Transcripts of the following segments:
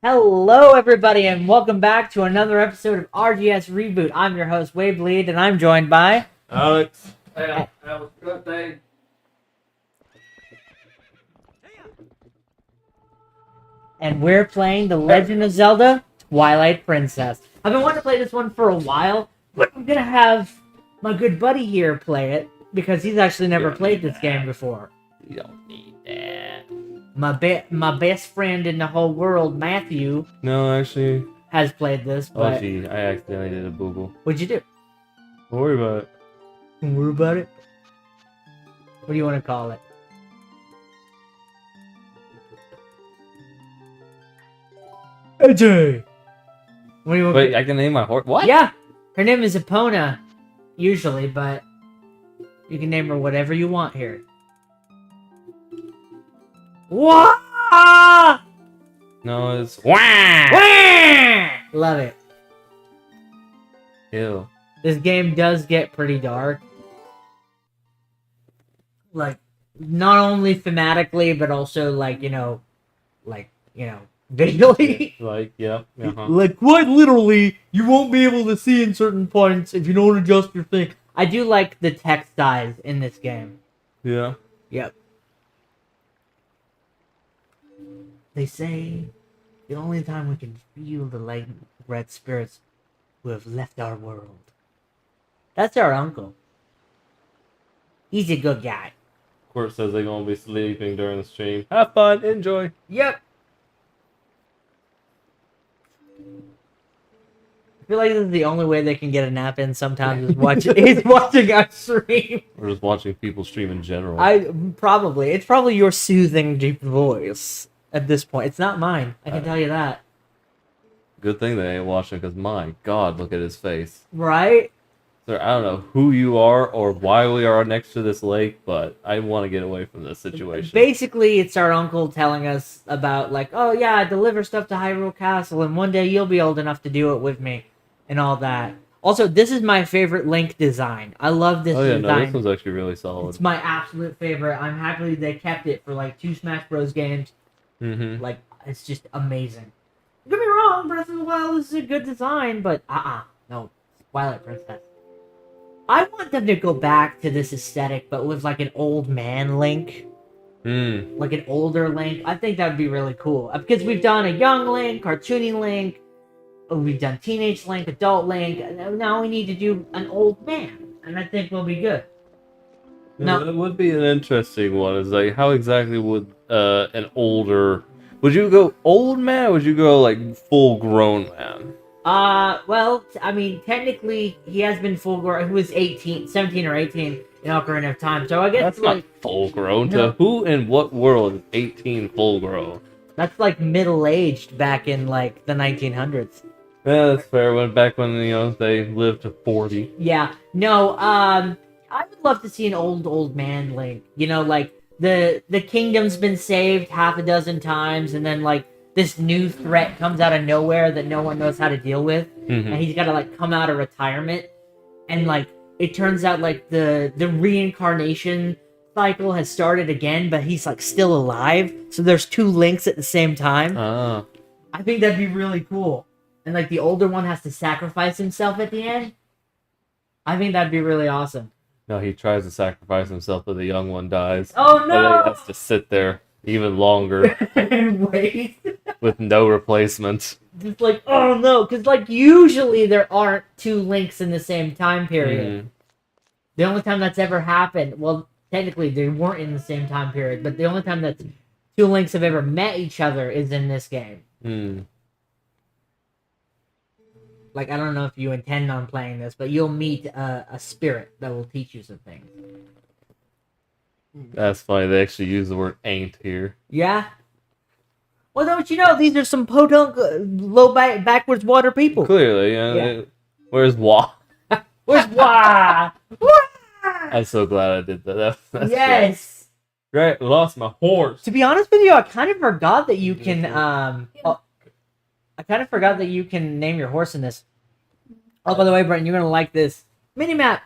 Hello, everybody, and welcome back to another episode of RGS Reboot. I'm your host, Wade Bleed, and I'm joined by Alex. Hey, Alex, good thing. and we're playing The Legend of Zelda Twilight Princess. I've been wanting to play this one for a while, but I'm gonna have my good buddy here play it because he's actually never played this game before. You don't need that. My best friend in the whole world, Matthew, No, actually. has played this. But Oh, gee, I accidentally did a boogle. what'd you do? Don't worry about it. Don't worry about it. What do you want to call it? AJ. What do you want? Wait, I can name my horse. What? Yeah, her name is Epona, usually, but you can name her whatever you want here. Wah! No, it's wah. Wah! Love it. Ew. This game does get pretty dark. Like, not only thematically, but also, like, visually. Like, yep. Uh-huh. Like, quite literally, you won't be able to see in certain points if you don't adjust your thing. I do like the text size in this game. Yeah. Yep. They say the only time we can feel the light red spirits who have left our world. That's our uncle. He's a good guy. Court says they're gonna be sleeping during the stream. Have fun, enjoy. Yep. I feel like this is the only way they can get a nap in sometimes is watching our stream. Or just watching people stream in general. It's probably your soothing deep voice at this point. It's not mine. I can tell you that. Good thing they ain't watching, because my god, look at his face. Right? Sir, I don't know who you are or why we are next to this lake, but I want to get away from this situation. Basically, it's our uncle telling us about, like, oh yeah, I deliver stuff to Hyrule Castle, and one day you'll be old enough to do it with me, and all that. Also, this is my favorite Link design. I love this Oh yeah, design. no, this one's actually really solid. It's my absolute favorite. I'm happy they kept it for like 2 Smash Bros. Games. Mm-hmm. Like, it's just amazing. Don't get me wrong, Breath of the Wild is a good design, but no, Twilight Princess. I want them to go back to this aesthetic, but with like an old man Link. Like an older Link. I think that would be really cool. Because we've done a young Link, cartoony Link, we've done teenage Link, adult Link, and now we need to do an old man. And I think we'll be good. Yeah, that would be an interesting one. Is like, how exactly would an older... Would you go old man, or would you go, like, full-grown man? Well, I mean, technically, he has been full grown. He was 17 or 18 in Ocarina of Time, so I guess That's like not full-grown. No. To who in what world is 18 full-grown? that's like middle aged back in like the 1900s. Yeah, that's fair. Back when, they lived to 40. Yeah, no, I would love to see an old man Link. Like the kingdom's been saved half a dozen times, and then like this new threat comes out of nowhere that no one knows how to deal with, Mm-hmm. and he's got to like come out of retirement, and like it turns out like the reincarnation cycle has started again, but he's like still alive, so there's 2 Links at the same time. Ah. I think that'd be really cool, and like the older one has to sacrifice himself at the end. I think that'd be really awesome. No, he tries to sacrifice himself, but the young one dies. Oh And then no! he has to sit there even longer Wait. with no replacements. Just like, oh no, because like usually there aren't 2 Links in the same time period. Mhm. The only time that's ever happened, well, technically they weren't in the same time period, but the only time that 2 Links have ever met each other is in this game. Mm. Like, I don't know if you intend on playing this, but you'll meet a spirit that will teach you some things. That's funny. They actually use the word "ain't" here. Yeah? Well, don't you know, these are some podunk, backwards water people. Clearly, Yeah. Where's Wah? Where's Wah? Wah! I'm so glad I did that. That's Yes! great. Lost my horse. To be honest with you, I kind of forgot that you can, I kind of forgot that you can name your horse in this. Oh, by the way, Brenton, you're gonna like this mini-map.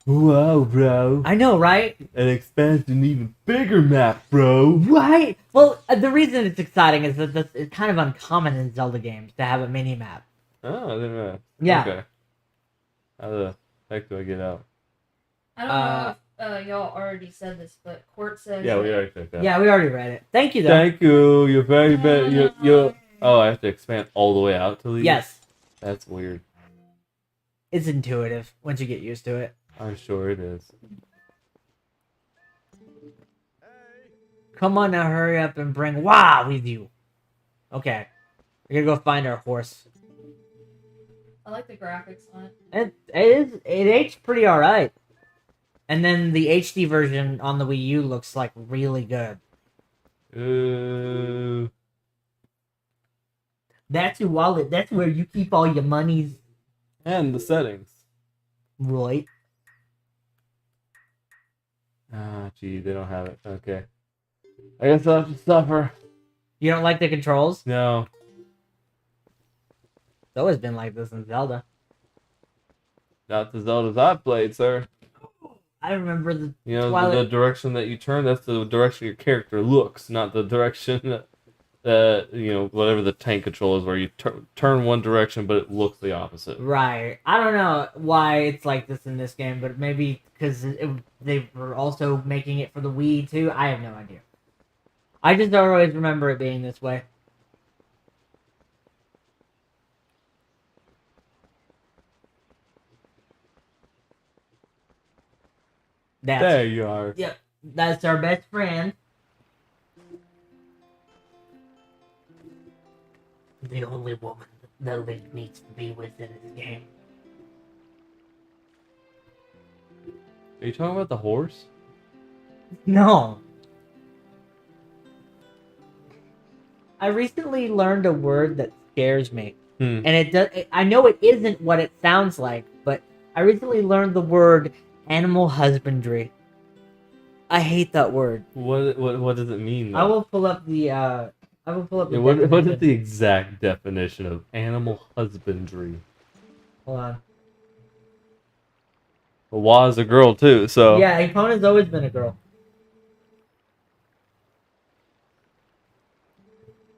Wow, bro. I know, right? It expands an even bigger map, bro. Right! Well, the reason it's exciting is that it's kind of uncommon in Zelda games to have a mini-map. Oh, I didn't know. Yeah. Okay. How the heck do I get out? I don't know if y'all already said this, but Court says... Yeah, we already took that. Yeah, we already read it. Thank you, though. Thank you. You're very bad. You. Oh, I have to expand all the way out to leave? Yes. That's weird. It's intuitive once you get used to it. I'm sure it is. Come on now, hurry up and bring Wah with you. Okay. We're gonna go find our horse. I like the graphics on it. It aged pretty alright. And then the HD version on the Wii U looks like really good. That's your wallet. That's where you keep all your monies. And the settings. Right. Ah, gee, they don't have it. Okay. I guess I'll have to suffer. You don't like the controls? No. It's always been like this in Zelda. Not the Zeldas I've played, sir. I remember the The Twilight. direction that you turn, that's the direction your character looks, not the direction that, whatever the tank control is, where you turn one direction, but it looks the opposite. Right. I don't know why it's like this in this game, but maybe because they were also making it for the Wii too. I have no idea. I just don't always remember it being this way. There you are. Yep. That's our best friend. The only woman that Link needs to be with in this game. Are you talking about the horse? No. I recently learned a word that scares me. And it does. I know it isn't what it sounds like, but I recently learned the word animal husbandry. I hate that word. What does it mean, though? I will pull up the. What definition. is the exact definition of animal husbandry? Hold on. Wa's a girl too, so Yeah, Epona's always been a girl.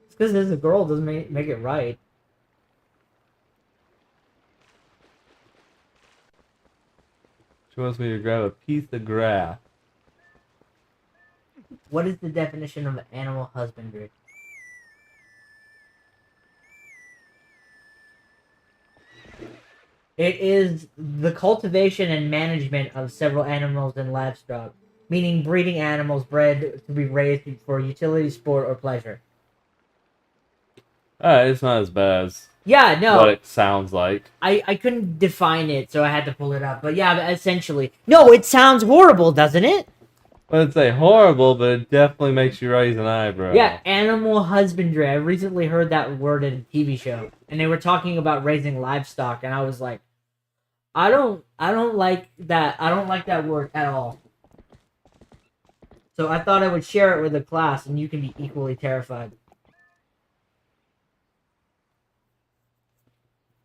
It's because there's a girl doesn't make it right. she wants me to grab a piece of grass. What is the definition of animal husbandry? It is the cultivation and management of several animals and livestock, meaning breeding animals bred to be raised for utility, sport, or pleasure. It's not as bad as Yeah, no. what it sounds like. I couldn't define it, so I had to pull it up. But yeah, essentially. No, it sounds horrible, doesn't it? I wouldn't say horrible, but it definitely makes you raise an eyebrow. Yeah, animal husbandry. I recently heard that word in a TV show, and they were talking about raising livestock, and I was like, I don't like that. I don't like that word at all. So I thought I would share it with the class, and you can be equally terrified.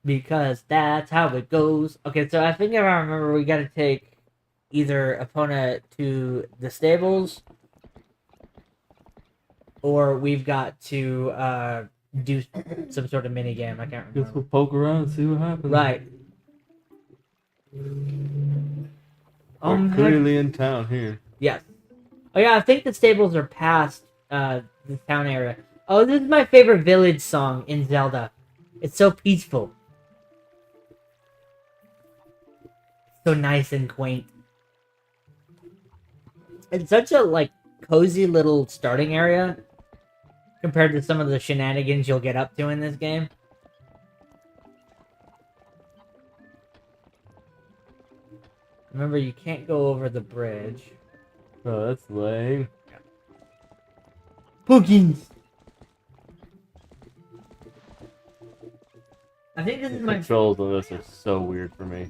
Because that's how it goes. Okay, so I think if I remember, we gotta take either Epona to the stables, or we've got to do some sort of mini game. I can't Guess remember. we'll poke around and see what happens. Right. We're clearly in town here. Yes. Oh yeah, I think the stables are past the town area. Oh, this is my favorite village song in Zelda. It's so peaceful. So nice and quaint. It's such a like cozy little starting area compared to some of the shenanigans you'll get up to in this game. Remember, you can't go over the bridge. Oh, that's lame. Pookins! I think this is The my controls on this are so weird for me.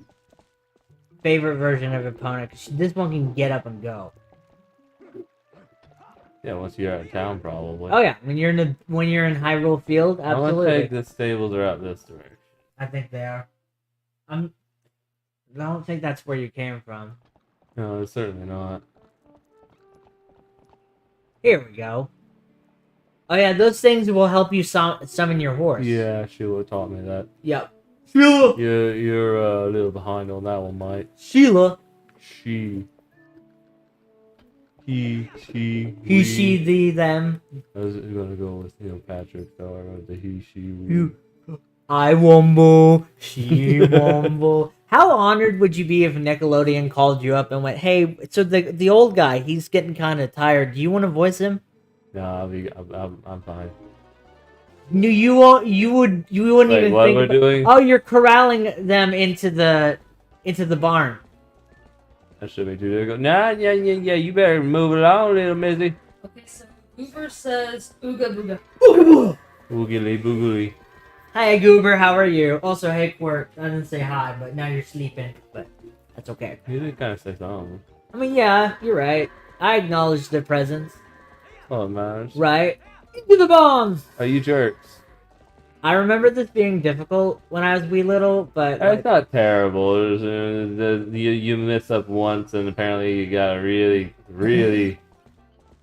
favorite version of Epona, because this one can get up and go. Yeah, once you're out of town, probably. Oh yeah, when you're in Hyrule Field, I want to absolutely. take the stables are out this direction. I think they are. I don't think that's where you came from. No, it's certainly not. Here we go. Oh yeah, those things will help you summon your horse. Yeah, Sheila taught me that. Yep. Sheila. You're a little behind on that one, Mike. Sheila. She. He, He, we. she, thee, them. I was gonna go with Patrick, so I wrote the he, she, we. You. I womble. She womble. How honored would you be if Nickelodeon called you up and went, "Hey, so the old guy, he's getting kind of tired. Do you want to voice him?" Nah, I'm fine. No, you won't. You wouldn't Wait, even what think. we're doing? Oh, you're corralling them into the barn. That should be too difficult. Nah, yeah. You better move it along, little missy. Okay, so Goober says ooga booga. Oogly boogly. Hi, Goober. How are you? Also, hey, Quirt. I didn't say hi, but now you're sleeping. But that's okay. You did kind of say something. I mean, yeah, you're right. I acknowledge their presence. Oh man. Right? Into the bombs! Are you jerks? I remember this being difficult when I was wee little, but like, It's not terrible. It was, you mess up once, and apparently you gotta really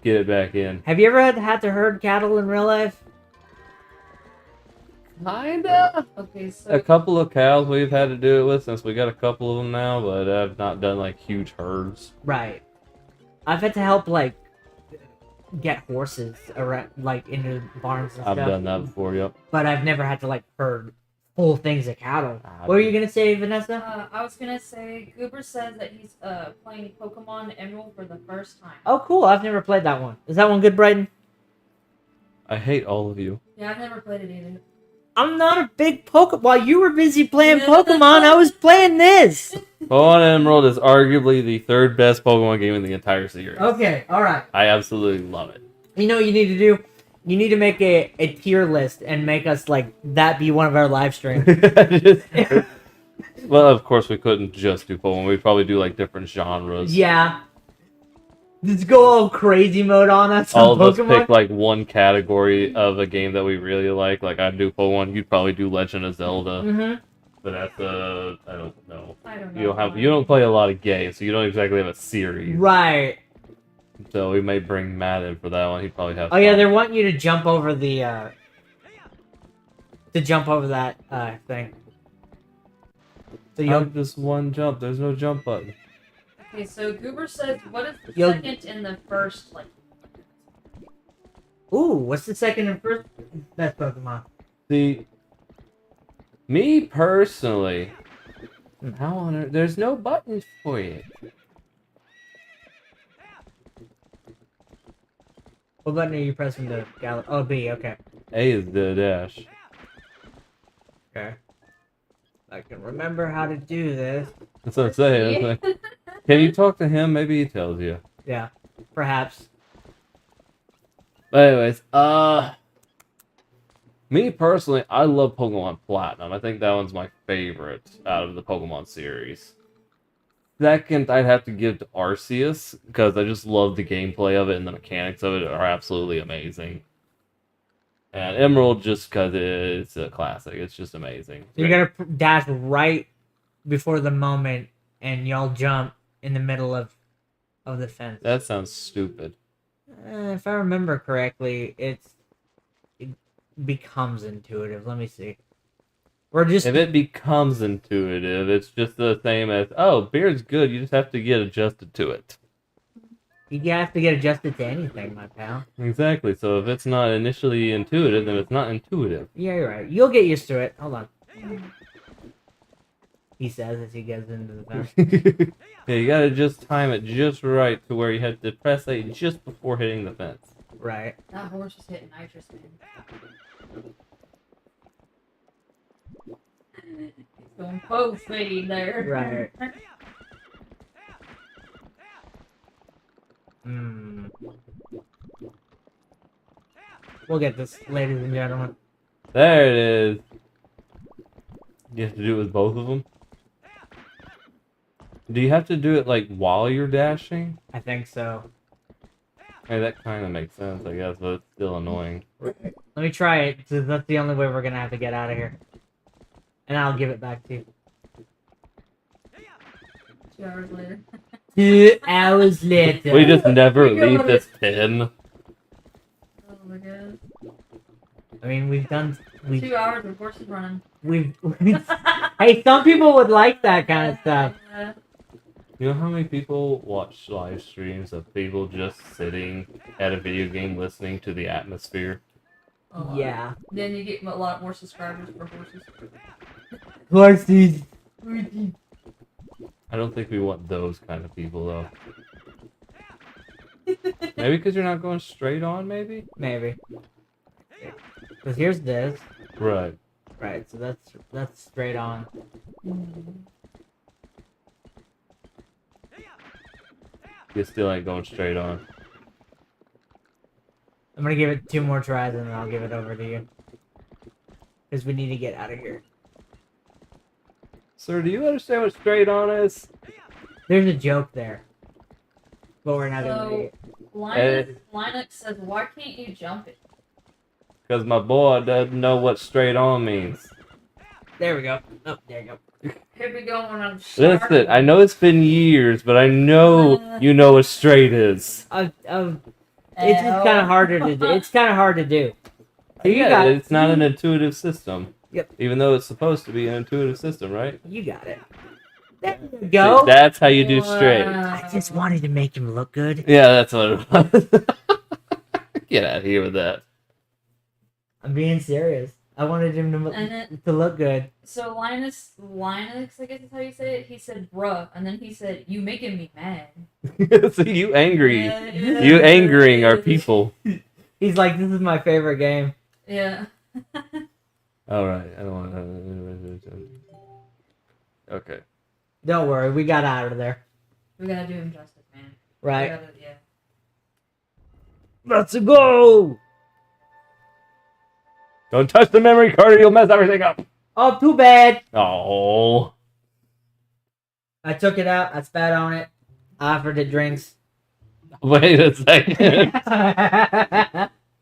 get it back in. have you ever had to herd cattle in real life? Kinda. Okay, so A couple of cows we've had to do it with since we got a couple of them now, but I've not done like huge herds. Right. I've had to help like get horses around, like into barns and I've stuff. done that before, yep. But I've never had to like herd full things of cattle. What were you gonna say, Vanessa? I was gonna say Goober says that he's playing Pokemon Emerald for the first time. Oh, cool! I've never played that one. Is that one good, Brighton? I hate all of you. Yeah, I've never played it either. I'm not a big Pokemon. While you were busy playing Pokemon, I was playing this. Pokemon Emerald is arguably the third best Pokemon game in the entire series. Okay, all right. I absolutely love it. You know what you need to do? You need to make a tier list and make us like that be one of our live streams. Well, of course we couldn't just do Pokemon. We'd probably do like different genres. Yeah. Just go all crazy mode on us. All on of us Pokemon. pick like one category of a game that we really like. Like I'd do Pokemon, you'd probably do Legend of Zelda. Mm-hmm. but that's I don't know. I don't know. You don't play a lot of games, so you don't exactly have a series. Right. So we may bring Matt in for that one. He'd probably have. Oh yeah, fun. they want you to jump over the that thing. So How you'll just one jump? There's no jump button. Okay, so Goober says, what is the You'll- second and the first, like... Ooh, what's the second and first best Pokemon? See, me personally, how on earth? There's no buttons for it. What button are you pressing to gallop? Oh, B, okay. A is the dash. Okay. I can remember how to do this. That's what I'm saying. It's like, can you talk to him? Maybe he tells you. Yeah, perhaps. But anyways, me personally, I love Pokemon Platinum. I think that one's my favorite out of the Pokemon series. Second, I'd have to give to Arceus, because I just love the gameplay of it and the mechanics of it are absolutely amazing. And Emerald, just because it's a classic. It's just amazing. So you gotta dash right before the moment, and y'all jump in the middle of the fence. That sounds stupid. If I remember correctly, it becomes intuitive. Let me see. We're just If it becomes intuitive, it's just the same as, oh, beer's good, you just have to get adjusted to it. you have to get adjusted to anything, my pal. Exactly, so if it's not initially intuitive, then it's not intuitive. Yeah, you're right. You'll get used to it. Hold on. He says as he gets into the fence. Yeah, you gotta just time it just right to where you have to press A just before hitting the fence. Right. That horse is hitting nitrous, man. He's going full speed there. Right. Hmm. We'll get this, ladies and gentlemen. There it is. You have to do it with both of them? Do you have to do it, like, while you're dashing? I think so. Hey, that kind of makes sense, I guess, but it's still annoying. Let me try it, because that's the only way we're gonna have to get out of here. And I'll give it back to you. 2 hours later. 2 hours later. We just never We go leave to- this pin. Oh my god. I mean, we've 2 hours of horses running. we've hey, some people would like that kind of stuff. You know how many people watch live streams of people just sitting at a video game listening to the atmosphere? Yeah. Then you get a lot more subscribers for horses. Horses. I don't think we want those kind of people, though. Maybe because you're not going straight on, maybe? Maybe. Because here's this. Right. Right, so that's straight on. You still ain't going straight on. I'm gonna give it 2 more tries and then I'll give it over to you. Because we need to get out of here. Sir, do you understand what straight on is? There's a joke there. But we're not gonna So, make it. Linux says, why can't you jump it? Because my boy doesn't know what straight on means. There we go. Oh, there you go. Here we go when I'm Listen, I know it's been years, but I know you know what straight is. It's just kind of harder to do. It's kind of hard to do. So you Yeah, got it's not an intuitive system. Yep. Even though it's supposed to be an intuitive system, right? You got it. There you go. See, that's how you do straight. I just wanted to make him look good. Yeah, that's what it was. Get out of here with that. I'm being serious. I wanted him to look good. So Linus, I guess is how you say it. He said, "Bruh," and then he said, "You making me mad." See, you angry. You angering our people. He's like, this is my favorite game. Yeah. Alright, I don't want to... Okay. Don't worry, we got out of there. We gotta do him justice, man. Right. Yeah. Let's go! Don't touch the memory card or you'll mess everything up. Oh, too bad. Oh. I took it out. I spat on it. I offered it drinks. Wait a second.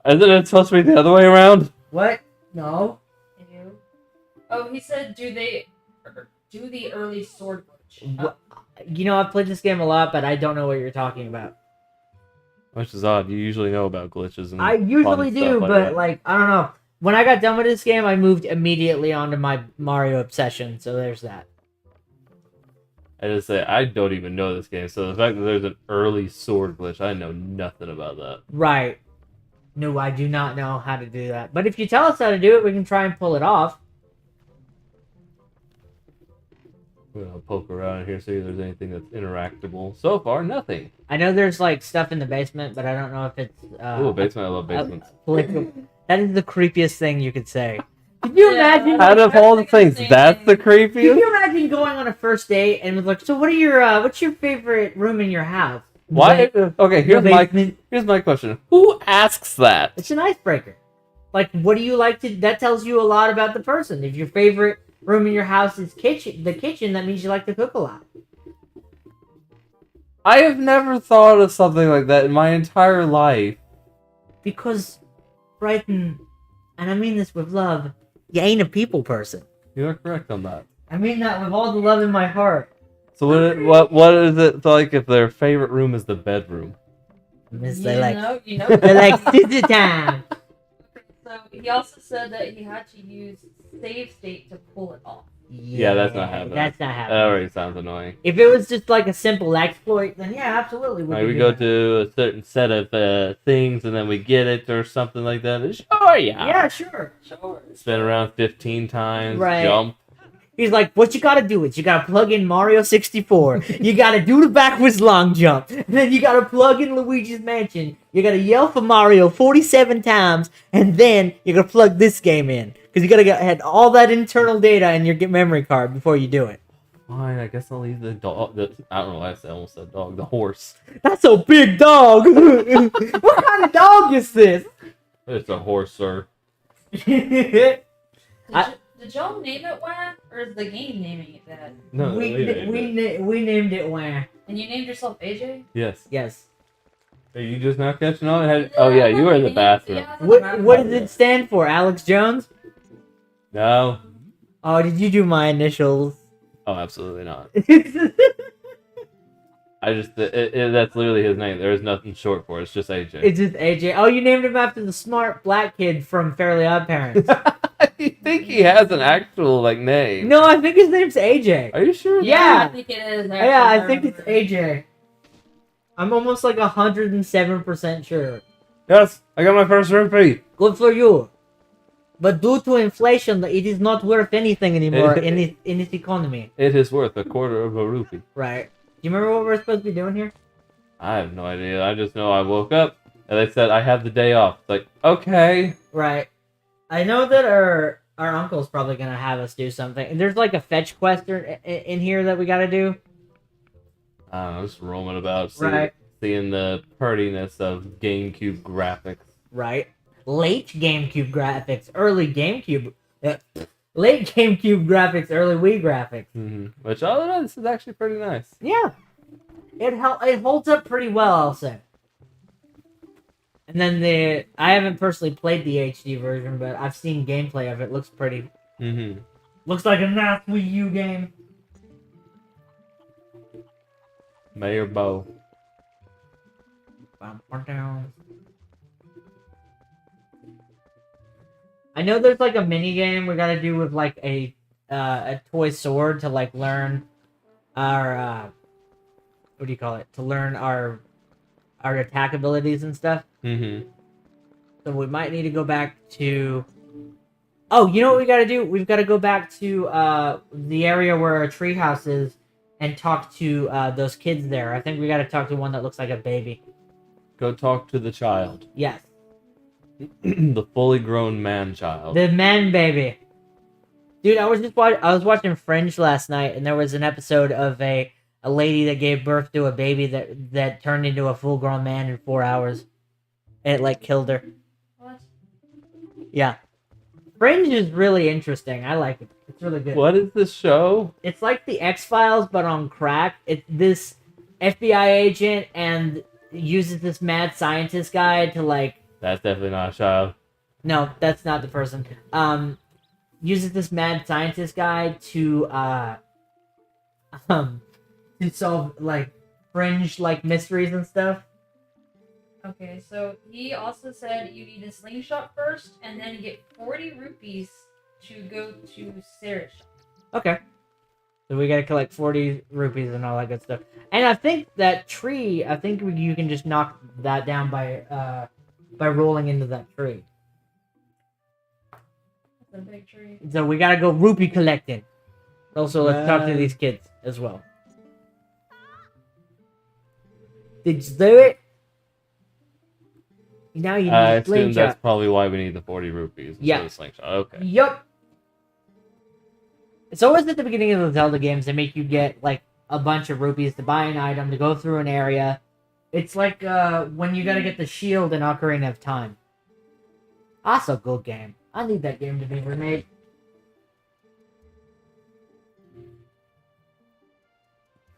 Isn't it supposed to be the other way around? What? No. Ew. Oh, he said, do they do the early sword glitch. You know, I've played this game a lot, but I don't know what you're talking about. Which is odd. You usually know about glitches and I usually fun do, stuff like but that. like I don't know. When I got done with this game, I moved immediately onto my Mario obsession. So there's that. I just say I don't even know this game, so the fact that there's an early sword glitch, I know nothing about that. Right. No, I do not know how to do that. But if you tell us how to do it, we can try and pull it off. We're gonna poke around here, see if there's anything that's interactable. So far, nothing. I know there's like stuff in the basement, but I don't know if it's Ooh, basement. I love basements. That is the creepiest thing you could say. Could you imagine? Out of all the things, that's the Can creepiest. you imagine going on a first date and was like, so what are your what's your favorite room in your house? Why? Like, Okay, your basement. here's my question. Who asks that? It's an icebreaker. Like, what do you like to? That tells you a lot about the person. If your favorite room in your house is the kitchen, that means you like to cook a lot. I have never thought of something like that in my entire life. Because, Brighton, and I mean this with love, you ain't a people person. You are correct on that. I mean that with all the love in my heart. So what is it like if their favorite room is the bedroom? They like You know. they like sister time. So he also said that he had to use save state to pull it off. Yeah, that's not happening. That's not That happening. already sounds annoying. If it was just like a simple exploit, then yeah, absolutely. Like could we do go that. to a certain set of things and then we get it or something like that. Sure, Yeah, sure. Spin around 15 times, Right. jump. He's like, what you gotta do is you gotta plug in Mario 64. You gotta do the backwards long jump. And then you gotta plug in Luigi's Mansion. You gotta yell for Mario 47 times. And then you gotta plug this game in. Because you gotta get all that internal data in your memory card before you do it. Fine, I guess I'll leave the dog. I don't know why I almost said dog. The horse. That's a big dog. What kind of dog is this? It's a horse, sir. Did y'all name it Wah? Or is the game naming it that? No, we we named it Wah. And you named yourself AJ? Yes. Yes. Are you just not catching on? Oh yeah, you were in the bathroom. Yeah, I thought What does it stand for? Alex Jones? No. Oh, did you do my initials? Oh, absolutely not. I just that's literally his name. There is nothing short for it. It's just AJ. It's just AJ. Oh, you named him after the smart black kid from Fairly Odd Parents. I think he has an actual name. No, I think his name's AJ. Are you sure? Yeah. I think it is. Yeah, I think it's AJ. I'm almost like 107% sure. Yes, I got my first rupee. Good for you. But due to inflation, it is not worth anything anymore in this economy. It is worth a quarter of a rupee. Right. Do you remember what we're supposed to be doing here? I have no idea. I just know I woke up and they said I have the day off. It's like, okay. Right. I know that our uncle's probably gonna have us do something. And there's like a fetch quest in here that we gotta do. I don't know, just roaming about, Right. seeing the prettiness of GameCube graphics. Right. Late GameCube graphics, early GameCube. Late GameCube graphics, early Wii graphics. Mm-hmm. Which, other than that, this is actually pretty nice. Yeah. It holds up pretty well, I'll say. And then I haven't personally played the HD version, but I've seen gameplay of it. Looks pretty. Mm-hmm. Looks like a nice Wii U game. Mayor Bo. I know there's like a mini game we gotta do with like a toy sword to like learn our what do you call it? To learn our attack abilities and stuff. Mm-hmm. So we might need to go back to. Oh, you know what we gotta do? We've got to go back to the area where our treehouse is and talk to those kids there. I think we gotta talk to one that looks like a baby. Go talk to the child. Yes, The fully grown man-child. the man baby. Dude, I was watching Fringe last night, and there was an episode of a lady that gave birth to a baby that turned into a full-grown man in 4 hours. And it like killed her. What? Yeah. Fringe is really interesting. I like it. It's really good. What is this show? It's like the X-Files, but on crack. It's this FBI agent and uses this mad scientist guy to like... That's definitely not a child. No, that's not the person. Uses this mad scientist guy to to solve like fringe like mysteries and stuff. Okay, so he also said you need a slingshot first, and then you get 40 rupees to go to Sarah's shop. Okay. So we gotta collect 40 rupees and all that good stuff. And I think that tree, you can just knock that down by rolling into that tree. That's a big tree. So we gotta go rupee collecting. Also, let's talk to Man. these kids as well. Did you do it? Now you need I a assume slingshot. that's probably why we need the 40 rupees instead Yeah. of the slingshot. Okay. Yup. It's always at the beginning of the Zelda games they make you get like a bunch of rupees to buy an item to go through an area. It's like when you gotta get the shield in Ocarina of Time. That's a good game. I need that game to be remade.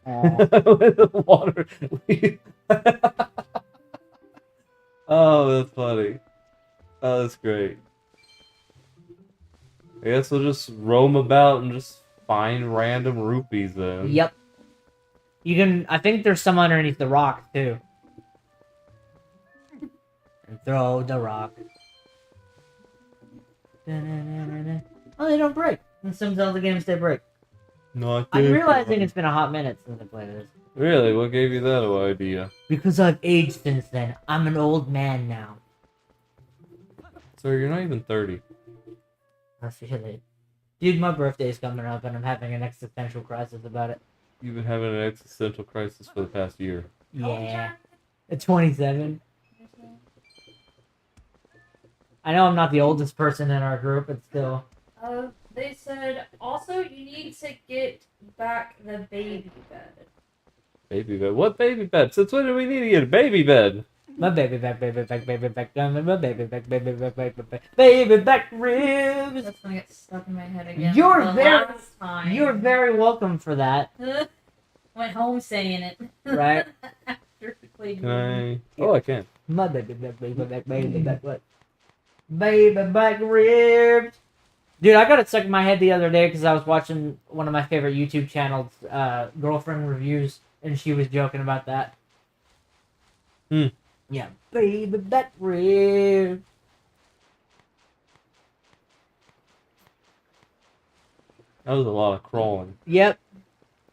With the water. Oh, that's funny. Oh, that's great. I guess we'll just roam about and just find random rupees then. Yep. You can. I think there's some underneath the rock too. And throw the rock. Da-na-na-na-na. Oh, they don't break. In some Zelda games, they break. Not I'm good. realizing it's been a hot minute since I played this. Really? What gave you that idea? Because I've aged since then. I'm an old man now. Sir, you're not even 30. I feel it. Dude, my birthday's coming up and I'm having an existential crisis about it. You've been having an existential crisis for the past year. Yeah. At 27. I know I'm not the oldest person in our group, but still. They said also you need to get back the baby bed. Baby bed? What baby bed? Since when do we need to get a baby bed? My baby back, my baby back, baby back, baby back ribs. That's gonna get stuck in my head again. You're the very- last time. You're very welcome for that, Went home saying it. right? After we played Can I? Oh, I can. My baby back, baby back, what? Baby back ribs. Dude, I got it stuck in my head the other day because I was watching one of my favorite YouTube channels, Girlfriend Reviews, and she was joking about that. Hmm. Yeah, baby back ribs. That was a lot of crawling. Yep.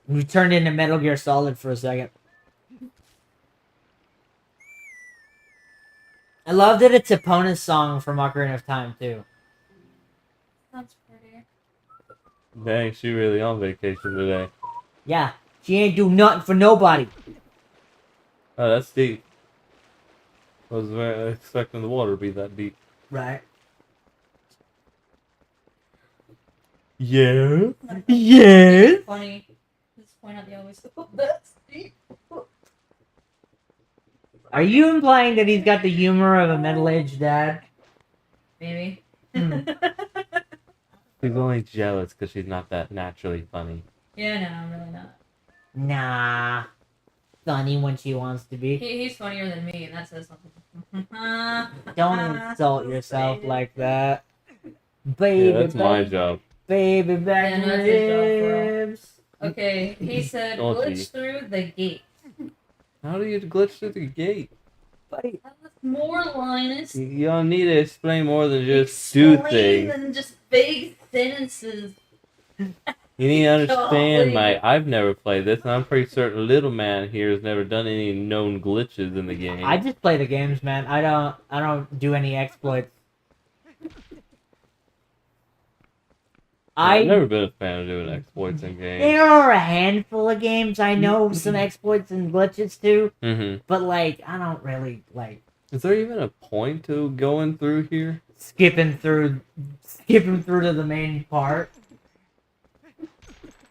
We turned into Metal Gear Solid for a second. I love that it's Epona's song from Ocarina of Time, too. That's pretty. Dang, she really on vacation today. Yeah, she ain't do nothing for nobody. Oh, that's deep. I was very expecting the water to be that deep. Right. Yeah. Yes. Funny. Just point out they always go, that's deep. Are you implying that he's got the humor of a middle-aged dad? Maybe. Hmm. She's only jealous because she's not that naturally funny. Yeah, no, I'm really not. Nah. Funny when she wants to be. He's funnier than me, and that says something. Don't insult yourself like that. Baby, Yeah, that's my baby, job. baby back Yeah, no, that's his job, bro. ribs. Okay, he said Don't glitch he? through the gate. How do you glitch through the gate? Buddy. More, Linus. You don't need to explain more than just do Explain things. than just vague sentences. You need to understand, Golly. I've never played this, and I'm pretty certain little man here has never done any known glitches in the game. I just play the games, man. I don't do any exploits. I've never been a fan of doing exploits in games. There are a handful of games I know some exploits and glitches to, Mm-hmm. but like I don't really like Is there even a point to going through here? skipping through to the main part.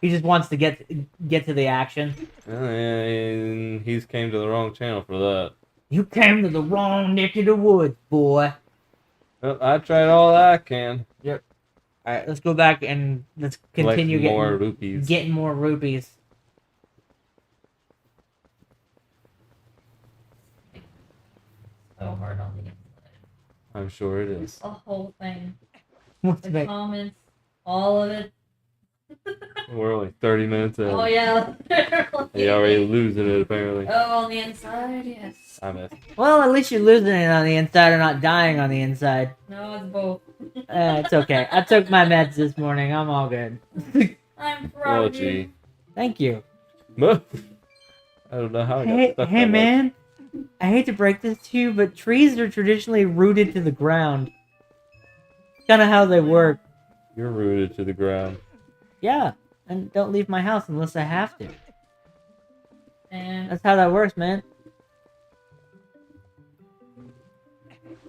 He just wants to get to the action. And he's came to the wrong channel for that. You came to the wrong neck of the woods, boy. Well, I tried all I can. All right, let's go back and let's continue Collect more getting rupees. getting more rupees. So hard on the inside. I'm sure it is. The whole thing. What's The that? comments. All of it. We're only 30 minutes in. Oh yeah. You're already losing it, apparently. Oh, on the inside, yes. I missed. Well, at least you're losing it on the inside or not dying on the inside. No, it's both. It's okay. I took my meds this morning. I'm all good. I'm proud Oh, of you. gee. Thank you. I don't know how I got Hey, stuck hey that way. man. I hate to break this to you, but trees are traditionally rooted to the ground. Kind of how they work. You're rooted to the ground. Yeah, and don't leave my house unless I have to. And That's how that works, man.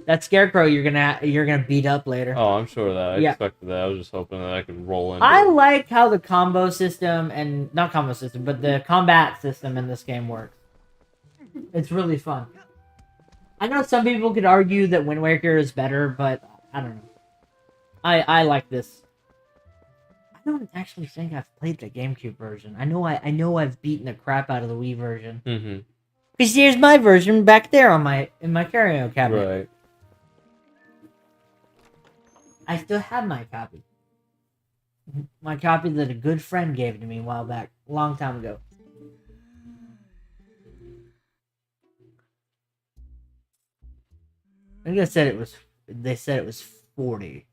That scarecrow you're gonna beat up later. Oh, I'm sure of that. I Yeah. expected that. I was just hoping that I could roll into I it. like how the combo system and not combo system, but the combat system in this game works. It's really fun. I know some people could argue that Wind Waker is better, but I don't know. I like this. I don't actually think I've played the GameCube version. I know I've beaten the crap out of the Wii version. Mm-hmm. Because here's my version back there on in my karaoke cabinet. Right. I still have my copy. My copy that a good friend gave to me a while back, a long time ago. I think they said it was 40.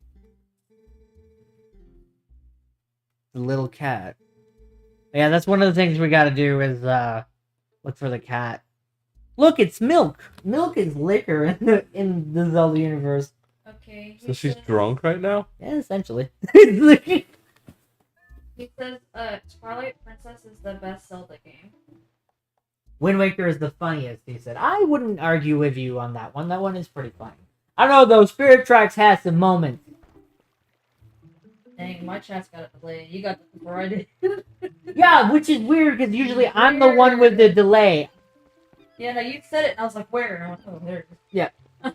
The little cat. Yeah, that's one of the things we gotta do is look for the cat. Look, it's milk. Milk is liquor in the Zelda universe. okay. So she's drunk right now? Yeah, essentially. He says, Twilight Princess is the best Zelda game. Wind Waker is the funniest, he said. I wouldn't argue with you on that one. That one is pretty funny. I don't know though, Spirit Tracks has some moments. Dang, my chat's got a delay. You got it before I did. Yeah, which is weird because usually I'm the one with the delay. Yeah, no, you said it, and I was like, where? And I went, oh, there it is.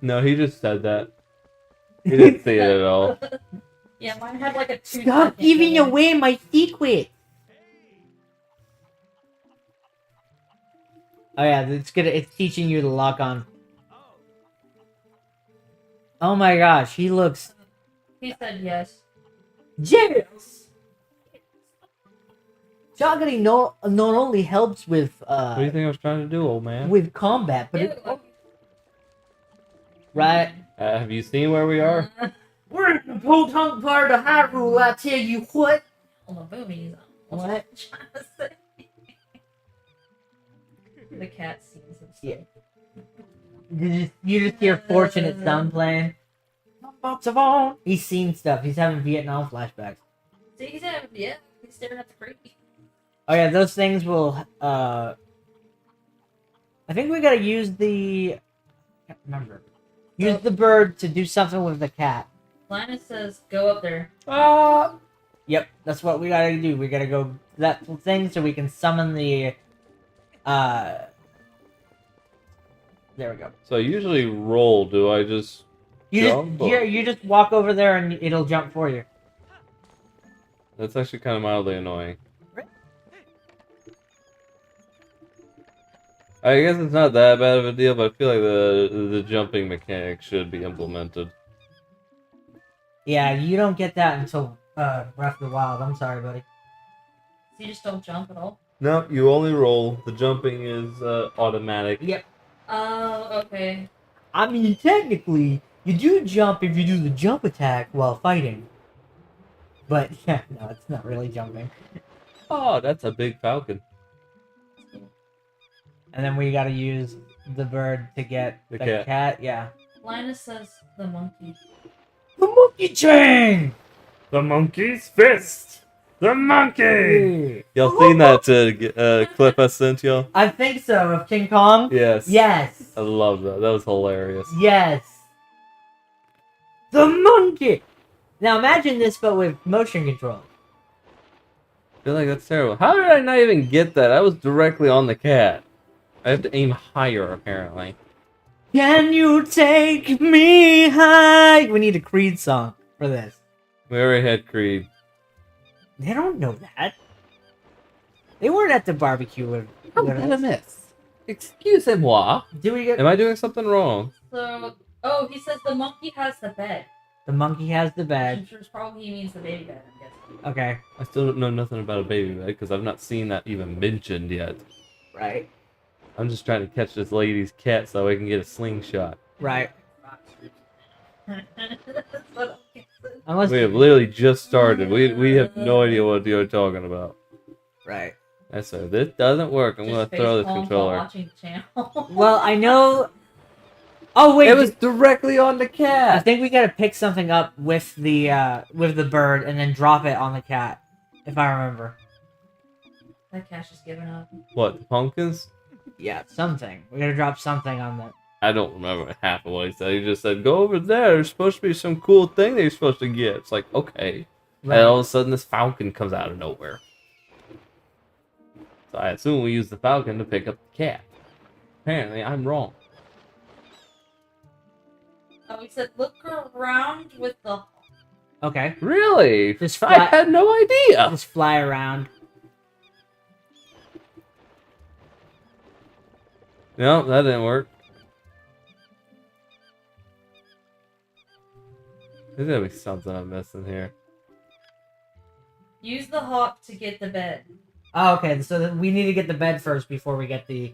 No, he just said that. He didn't say it at all. Yeah, mine had like a 2 Stop second giving delay. away my secret. Oh yeah, it's teaching you to lock on. Oh my gosh, he looks He said yes. jealous. Chocolatey not only helps with What do you think I was trying to do, old man? with combat, but it, Ew. right. Have you seen where we are? We're in the podunk part of Hyrule, I tell you what. On the boobies. What? The cat scenes and stuff. Yeah. You just hear Fortunate Son playing. Box of all. He's seen stuff. He's having Vietnam flashbacks. See, he's staring at the tree. Oh yeah, those things will. I think we gotta use the. I can't remember. Use the bird to do something with the cat. Linus says, go up there. Yep, that's what we gotta do. We gotta go to that thing so we can summon the. There we go. So I usually roll. Do I just jump? You just walk over there and it'll jump for you. That's actually kind of mildly annoying. I guess it's not that bad of a deal, but I feel like the jumping mechanic should be implemented. Yeah, you don't get that until Breath of the Wild. I'm sorry, buddy. So you just don't jump at all? No, you only roll. The jumping is automatic. Yep. Oh, okay. I mean, technically, you do jump if you do the jump attack while fighting. But, yeah, no, it's not really jumping. Oh, that's a big falcon. And then we gotta use the bird to get The the cat. Yeah. Linus says, the monkey. The monkey chain! The monkey's fist! The monkey! Yeah. Y'all seen that clip I sent y'all? I think so, of King Kong? Yes. Yes. I love that. That was hilarious. Yes. The monkey! Now imagine this, but with motion control. I feel like that's terrible. How did I not even get that? I was directly on the cat. I have to aim higher, apparently. Can you take me high? We need a Creed song for this. We already had Creed. They don't know that. They weren't at the barbecue with How did I miss? Excusez-moi. Do we get... Am I doing something wrong? So, oh, he says the monkey has the bed. The monkey has the I'm bed. sure it's probably he means the baby bed, I'm guessing. Okay. I still don't know nothing about a baby bed because I've not seen that even mentioned yet. Right. I'm just trying to catch this lady's cat so I can get a slingshot. Right. That's what I'm guessing. Unless We have literally just started. We have no idea what you're talking about. Right. And so this doesn't work. I'm Just gonna throw this facepalm while controller. watching the channel. Well, I know. Oh wait, It was directly on the I cat. think we gotta pick something up with the bird and then drop it on the cat, if I remember. That cat's just giving up. What, the pumpkins? Yeah, something. We gotta drop something on that. I don't remember half of what he said. He just said, "Go over there. There's supposed to be some cool thing that you're supposed to get." It's like, okay. Right. And all of a sudden, this falcon comes out of nowhere. So I assume we use the falcon to pick up the cat. Apparently, I'm wrong. Oh, he said, look around with the... Okay. Really? Just I fly- had no idea. Just fly around. No, that didn't work. There's gotta be something I'm missing here. Use the hawk to get the bed. Oh, okay. So then we need to get the bed first before we get the.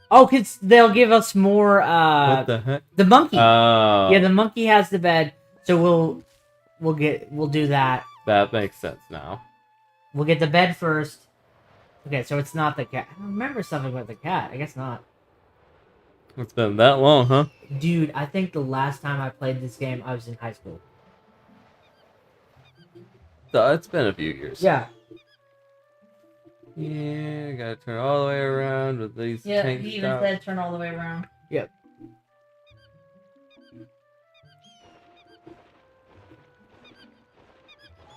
Oh, cause they'll give us more. What the heck? The monkey. Oh, Yeah, the monkey has the bed, so we'll do that. that makes sense now. We'll get the bed first. Okay, so it's not the cat. I remember something with the cat. I guess not. It's been that long, huh? Dude, I think the last time I played this game, I was in high school. So it's been a few years. Yeah. Yeah, gotta turn all the way around with these Yeah, tank he even stops. said turn all the way around. Yep.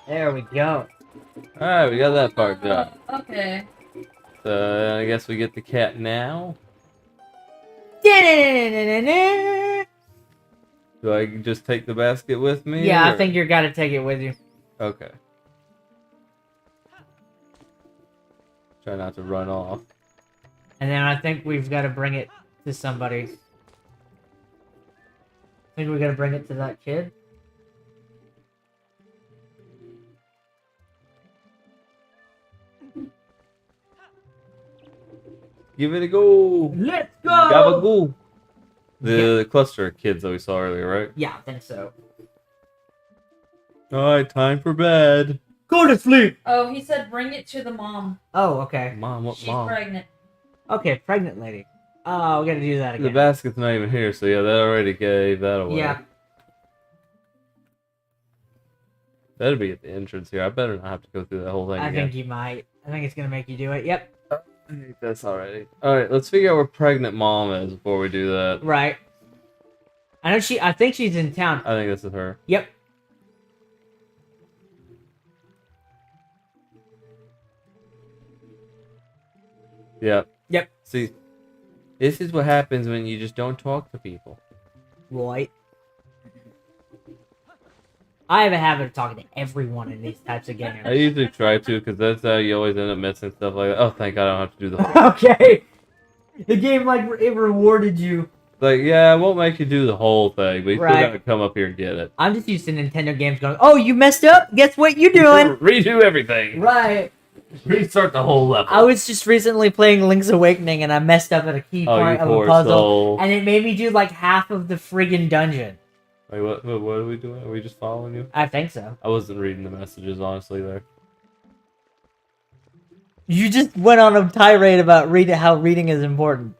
There we go. Alright, we got that part done. Okay. So I guess we get the cat now. Yeah, Do I just take the basket with me? I or- think you gotta take it with you. Okay. Try not to run off. And then I think we've got to bring it to somebody. I think we got to bring it to that kid. Give it a go! Let's go! Gabagoo! The cluster of kids that we saw earlier, right? Yeah, I think so. Alright, time for bed. Go to sleep! Oh, he said bring it to the mom. Oh, okay. Mom, what She's mom? pregnant. Okay, pregnant lady. Oh, we got to do that The again. basket's not even here, so yeah, that already gave that away. Yeah. That'd be at the entrance here. I better not have to go through that whole thing I again. think you might. I think it's going to make you do it. Yep. I hate this already. Alright, let's figure out where pregnant mom is before we do that. Right. I think she's in town. I think this is her. Yep. Yep. Yep. See, this is what happens when you just don't talk to people. Right. I have a habit of talking to everyone in these types of games. I usually try to, because that's how you always end up missing stuff like that. Oh, thank God I don't have to do the whole... Okay. The game, like, it rewarded you. Like, yeah, I won't make you do the whole thing, but you Right. still gotta come up here and get it. I'm just used to Nintendo games going, oh, you messed up? Guess what you're doing? Redo everything. Right. Restart the whole level. I was just recently playing Link's Awakening and I messed up at a key Oh, you part of a poor puzzle. soul. And it made me do like half of the friggin' dungeon. Wait, what are we doing? Are we just following you? I think so. I wasn't reading the messages, honestly, there. You just went on a tirade about how reading is important.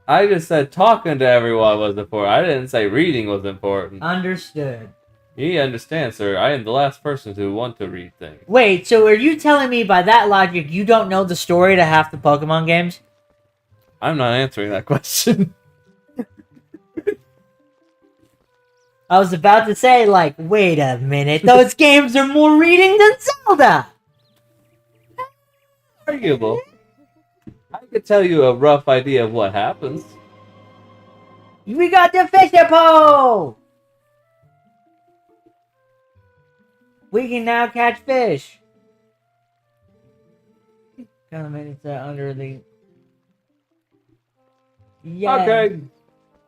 I just said talking to everyone was important. I didn't say reading was important. Understood. You understand, sir. I am the last person to want to read things. Wait, so are you telling me by that logic you don't know the story to half the Pokemon games? I'm not answering that question. I was about to say, like, wait a minute, those games are more reading than Zelda! Arguable. I could tell you a rough idea of what happens. We got the Fisher-Po! We can now catch fish. Kind of minutes under the... Yeah. Okay.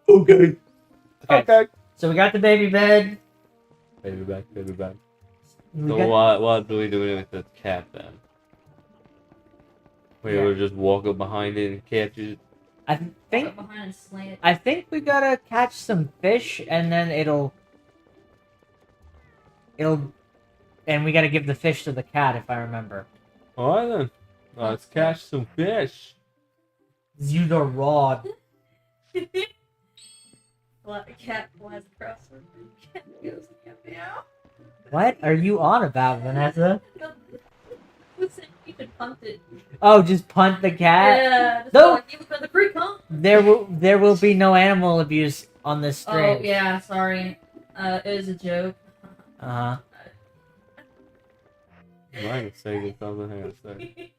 Okay. Okay. Okay. So we got the baby bed. Baby back, baby back. We So got- what do we do with the cat then? We Yeah. would just walk up behind it and catch it. I Walk think up behind and slay it. I think we gotta catch some fish, and then it'll, and we gotta give the fish to the cat, if I remember. Alright then. Let's catch some fish. Use a rod. Cat flies across the room. Cat goes meow. What are you on about, Vanessa? Who said you could punt it? Oh, just punt the cat. Yeah, just No. go like, you for the creek, huh? There will be no animal abuse on this stream. Oh yeah, sorry. It was a joke. Uh huh. Am I gonna say something? Hang on a second.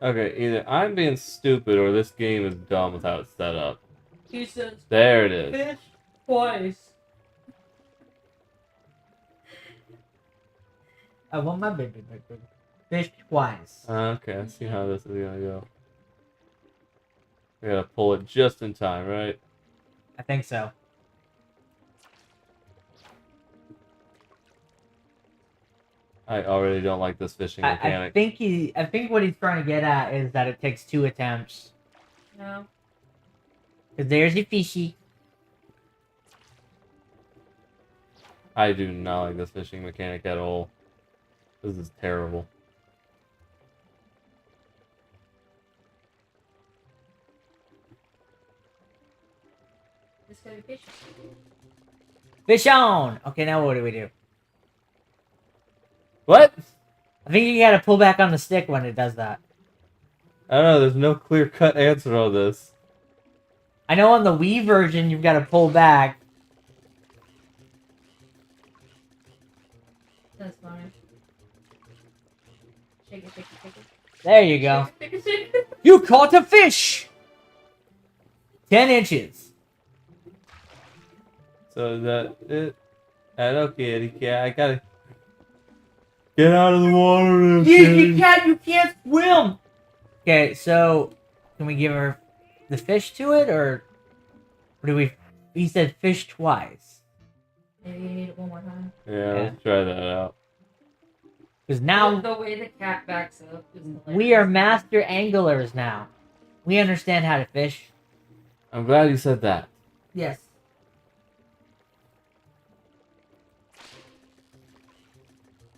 Okay, either I'm being stupid or this game is dumb with how it's set up. He says There it is. fish twice. I want my baby back. Fish twice. Okay, I see how this is gonna go. We gotta pull it just in time, right? I think so. I already don't like this fishing I mechanic. think what he's trying to get at is that it takes 2 attempts. No. Cause there's your fishy. I do not like this fishing mechanic at all. This is terrible. This gotta be fish. Fish on. Okay, now what do we do? What? I think you gotta pull back on the stick when it does that. I don't know, there's no clear-cut answer on this. I know on the Wii version you've got to pull back. That's fine. Shake it, shake it, shake it. There you go. Shake it, shake it. You caught a fish! 10 inches. So is that it? I don't get it, cat. I gotta get out of the water. You can't swim! Okay, so can we give her the fish to it, or do we? He said fish twice. Maybe you need it one more time. Yeah, let's try that out. Because now The way the cat backs up is hilarious. we are master anglers now. We understand how to fish. I'm glad you said that. Yes.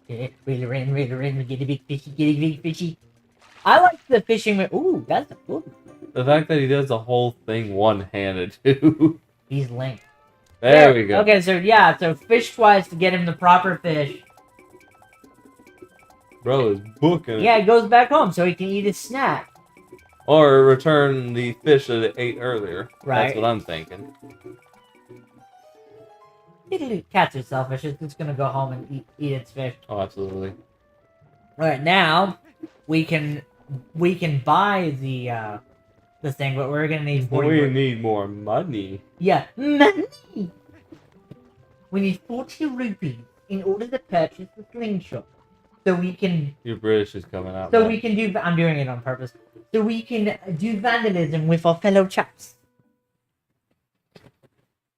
Okay, reel her in, get a big fishy. I like the fishing. Ooh, that's ooh. The fact that he does the whole thing one-handed, too. He's linked. There we go. Okay, so yeah, so fish twice to get him the proper fish. Bro is booking it. Yeah, he goes back home so he can eat his snack. Or return the fish that it ate earlier. Right. That's what I'm thinking. Cats are selfish. It's just gonna go home and eat its fish. Oh, absolutely. All right, now we can buy the thing, but we're gonna need 40. We need more money. Yeah, money. We need 40 rupees in order to purchase the slingshot, so we can Your British is coming out. so man. we can do. I'm doing it on purpose. So we can do vandalism with our fellow chaps.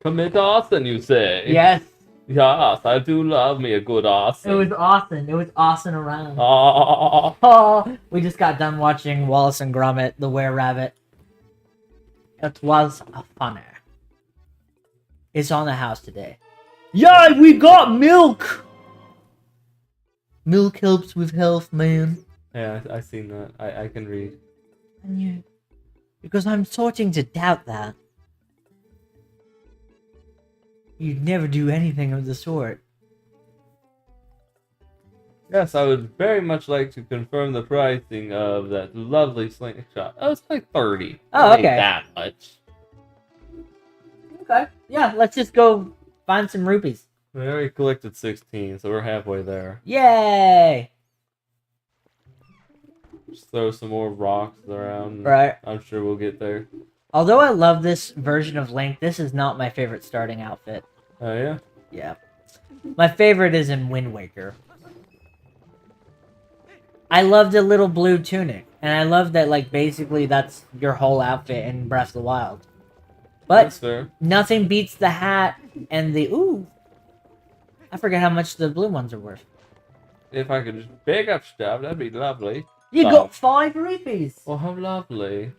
Commit arson, you say? Yes, Yes, I do love me a good arson. it was awesome. It was awesome around. Ah. Oh, we just got done watching Wallace and Gromit, the Were-Rabbit. It was a funner. It's on the house today. Yeah, we got milk! Milk helps with health, man. Yeah, I seen that. I can read. And you... Because I'm starting to doubt that. You'd never do anything of the sort. Yes, I would very much like to confirm the pricing of that lovely slingshot. Oh, it's like 30. Oh, It ain't okay. that much. Okay. Yeah, let's just go find some rupees. We already collected 16, so we're halfway there. Yay! Just throw some more rocks around. Right. I'm sure we'll get there. Although I love this version of Link, this is not my favorite starting outfit. Oh, yeah? Yeah. My favorite is in Wind Waker. I love the little blue tunic, and I love that like basically that's your whole outfit in Breath of the Wild. That's But fair. nothing beats the hat and the ooh. I forget how much the blue ones are worth. If I could just pick up stuff, that'd be lovely. You Fine. got 5 rupees. Oh, how lovely.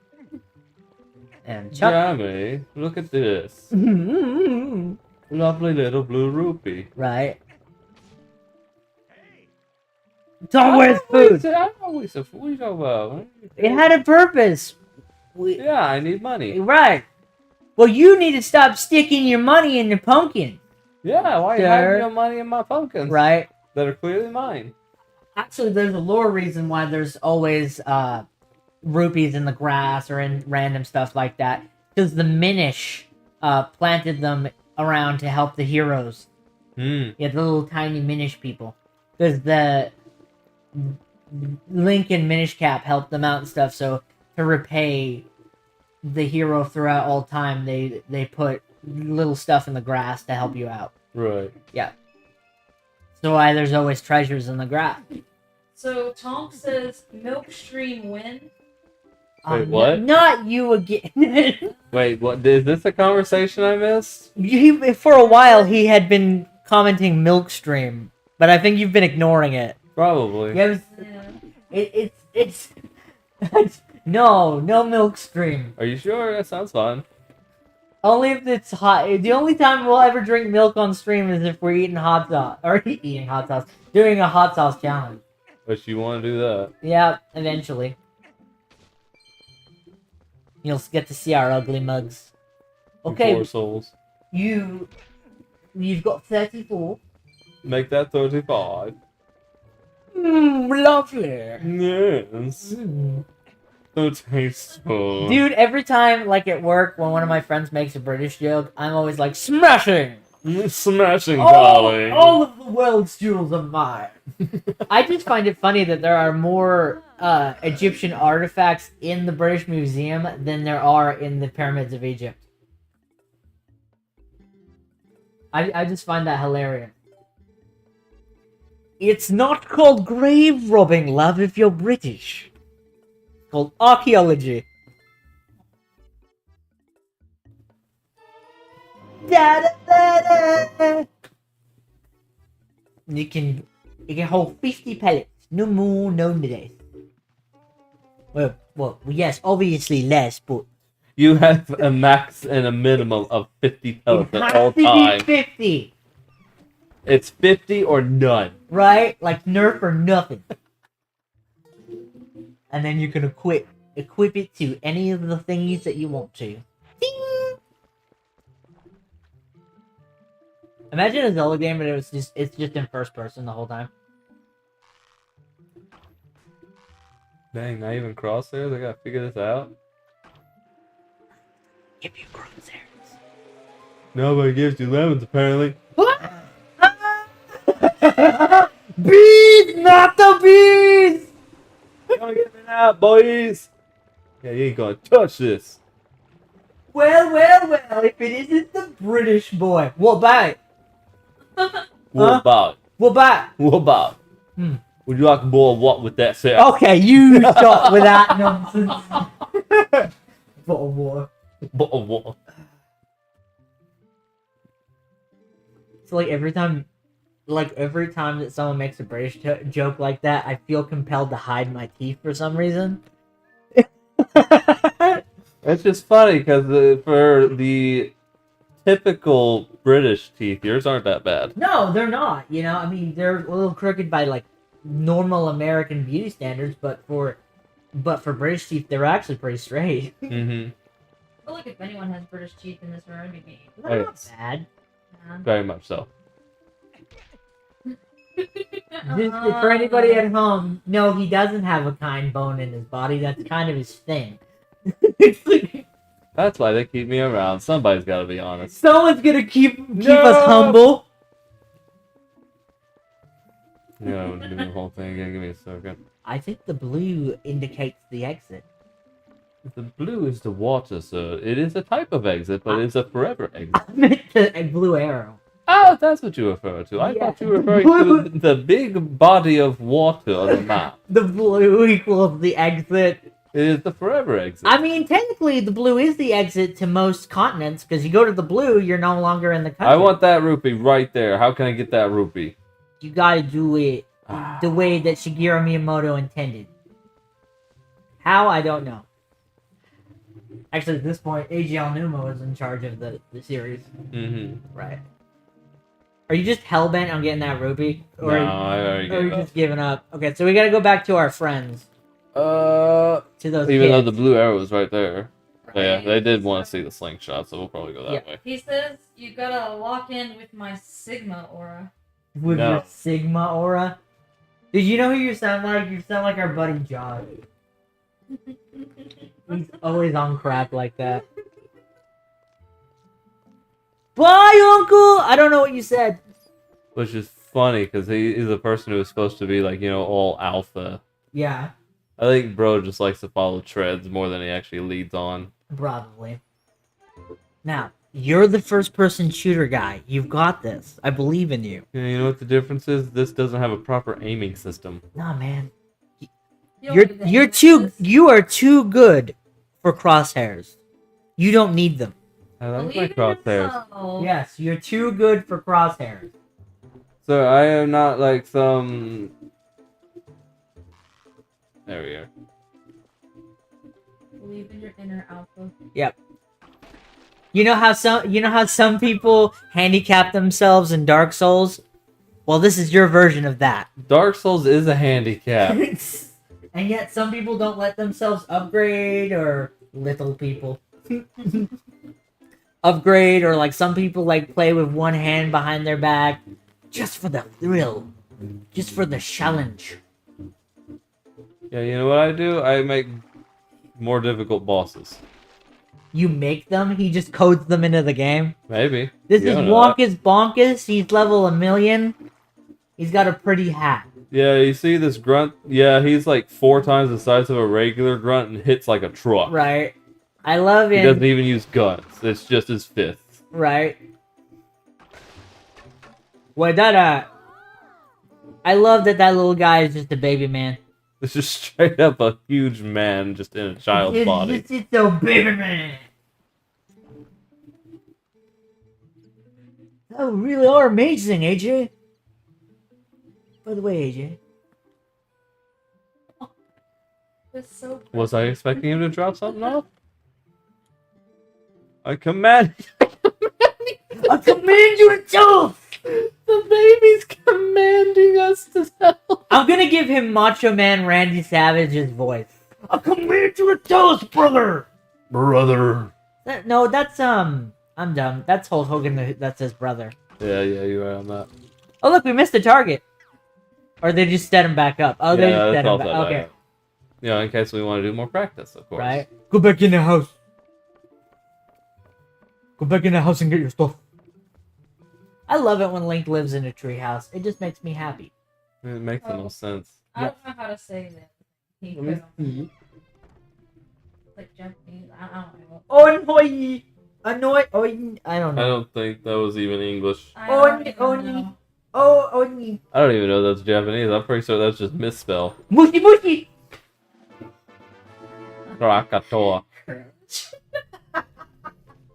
And Chuck. Jammy, look at this. Lovely little blue rupee. Right. Don't waste food. I don't always what are you talking about? It had a purpose. Yeah, I need money. Right. Well, you need to stop sticking your money in the pumpkin. Yeah, why you Sir. hiding your money in my pumpkins? Right. That are clearly mine. Actually, there's a lore reason why there's always rupees in the grass or in random stuff like that. Because the Minish planted them around to help the heroes. Hmm. Yeah, the little tiny Minish people. Because the Link and Minish Cap helped them out and stuff, so to repay the hero throughout all time, they put little stuff in the grass to help you out. Right. Yeah. So why there's always treasures in the grass. So Tonk says Milkstream win. Wait, what? Not you again. Wait, what? Is this a conversation I missed? For a while, he had been commenting Milkstream, but I think you've been ignoring it. Probably. Yeah, it's no Milkstream. Are you sure? That sounds fun. Only if it's hot. The only time we'll ever drink milk on stream is if we're eating hot sauce or eating hot sauce, doing a hot sauce challenge. But you want to do that? Yeah, eventually. You'll get to see our ugly mugs. Okay, Poor souls. you've got 34. Make that 35. Lovely. Yes. So tasteful. Dude, every time, like at work, when one of my friends makes a British joke, I'm always like, smashing! Smashing, darling. All of the world's jewels are mine. I just find it funny that there are more Egyptian artifacts in the British Museum than there are in the pyramids of Egypt. I just find that hilarious. It's not called grave robbing, love, if you're British. It's called archaeology. Da-da-da-da. You can hold 50 pellets. No more, no less. Well, yes, obviously less, but You have a max and a minimum of 50 pellets it at has all to be time. 50, It's 50 or none. right? Like Nerf or nothing. And then you can equip it to any of the thingies that you want to. Ding! Imagine a Zelda game, but it's just in first person the whole time. Dang, not even crosshairs? I gotta figure this out. Give you crosshairs. Nobody gives you lemons, apparently. Bees, not the bees! Come get me now, boys! Yeah, you ain't gonna touch this. Well, if it isn't the British boy. What about? What about? What about? What about? Hmm. Would you like a bowl of what with that said? Okay, you stop with that nonsense. Bottle of water. Bowl of what? So like every time that someone makes a British joke like that, I feel compelled to hide my teeth for some reason. It's just funny because for the typical British teeth, yours aren't that bad. No, they're not. You know, I mean, they're a little crooked by like normal American beauty standards, but for British teeth, they're actually pretty straight. Mm-hmm. I feel like if anyone has British teeth in this room, it'd be me. They're Oh, not yes. bad. Yeah. Very much so. Just for anybody at home, no, he doesn't have a kind bone in his body. That's kind of his thing. It's like, That's why they keep me around. Somebody's got to be honest. someone's gonna keep No! us humble. Yeah, I'm doing the whole thing again. Give me a second. I think the blue indicates the exit. The blue is the water, sir. It is a type of exit, but it's a forever exit. I meant the blue arrow. Oh, that's what you refer to. I Yeah. thought you were referring to the big body of water on the map. The blue equals the exit. It is the forever exit. I mean, technically, the blue is the exit to most continents, because you go to the blue, you're no longer in the country. I want that rupee right there. How can I get that rupee? You gotta do it the way that Shigeru Miyamoto intended. How? I don't know. Actually, at this point, Eiji Aonuma is in charge of the series. Mm-hmm. Right. Are you just hellbent on getting that rupee? Or, No, I already or are gave you up. just giving up? Okay, so we gotta go back to our friends. To To those even though kids. the blue arrow was right there. Right. Yeah, they did want to see the slingshot, so we'll probably go that Yeah. way. He says you gotta lock in with my Sigma aura. With No. your Sigma aura. Did you know who you sound like? You sound like our buddy Josh. He's always on crap like that. Bye, Uncle! I don't know what you said. Which is funny, because he's a person who is supposed to be, like, you know, all alpha. Yeah, I think bro just likes to follow treads more than he actually leads on. probably. Now, you're the first-person shooter guy. You've got this. I believe in you. Yeah, you know what the difference is? This doesn't have a proper aiming system. Nah, man. You don't need the You're images. too. You are too good for crosshairs. You don't need them. I like my Believe in crosshairs. yourself. Yes, you're too good for crosshairs. So I am not like some... There we are. Believe in your inner alpha. You know how some people handicap themselves in Dark Souls? Well, this is your version of that. Dark Souls is a handicap. And yet some people don't let themselves upgrade, or little people upgrade, or like some people like play with one hand behind their back just for the thrill, just for the challenge. Yeah, you know what I do? I make more difficult bosses. You make them, he just codes them into the game. Maybe. This You is don't know that. Wonkus Bonkus. He's level 1,000,000. He's got a pretty hat. Yeah, you see this grunt? Yeah, he's like 4 times the size of a regular grunt and hits like a truck. Right. I love He it. doesn't even use guns. It's just his fists. Right. Wait, that I love that little guy is just a baby man. It's just straight up a huge man just in a child's body. It's a baby man. Oh, really are amazing, AJ. By the way, AJ. That's so Was I expecting him to drop something off? I command. I command you to tell. The baby's commanding us to tell. I'm gonna give him Macho Man Randy Savage's voice. I command you to tell us, brother. Brother. No, that's I'm dumb. That's Hulk Hogan. That's his brother. Yeah, you are on that. Oh look, we missed the target. Or they just set him back up. Oh, they just set him back. Okay, Yeah, in case we want to do more practice, of course. right. Go back in the house. Go back in the house and get your stuff. I love it when Link lives in a treehouse. It just makes me happy. It makes the most sense. I don't know how to say that. He could like Japanese. I don't know. Oi, annoy, oi, I don't I know. don't think that was even English. I don't even Oni. know. Oh, oi, I don't even know that's Japanese. I'm pretty sure that's just misspell. mushy, mushy. Krakatoa.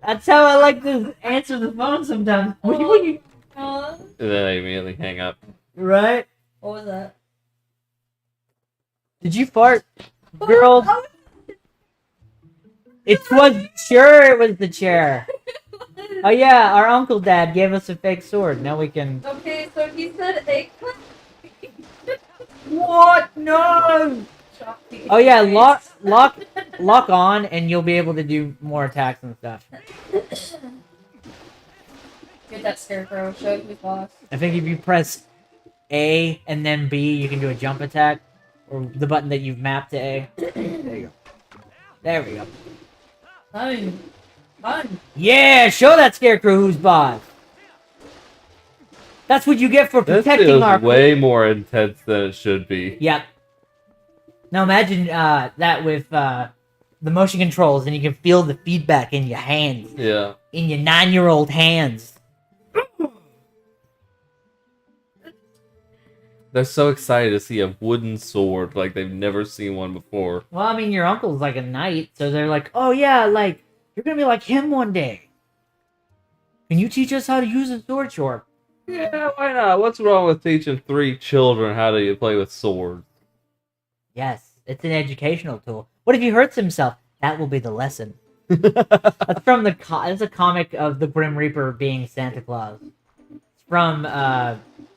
That's how I like to answer the phone sometimes. Mushy, mushy. Uh, And then I immediately hang up. Right? what was that? Did you fart, girl? It was the chair. Oh yeah, our uncle dad gave us a fake sword. Now we can. Okay, so he said eggplant. What? No. Oh yeah, lock on, and you'll be able to do more attacks and stuff. Get that scarecrow. Show who's boss. I think if you press A and then B, you can do a jump attack, or the button that you've mapped to A. There you go. There we go. Fun. Fun. Yeah, show that scarecrow who's boss. That's what you get for This protecting feels our. way more intense than it should be. Yep. Now imagine that with the motion controls, and you can feel the feedback in your hands, Yeah. in your 9-year-old hands. They're so excited to see a wooden sword like they've never seen one before. Well, I mean, your uncle's like a knight, so they're like, oh yeah, like, you're gonna be like him one day. Can you teach us how to use a sword, Short? Yeah, why not? What's wrong with teaching 3 children how to play with swords? Yes, it's an educational tool. What if he hurts himself? That will be the lesson. That's from the it's a comic of the Grim Reaper being Santa Claus. It's from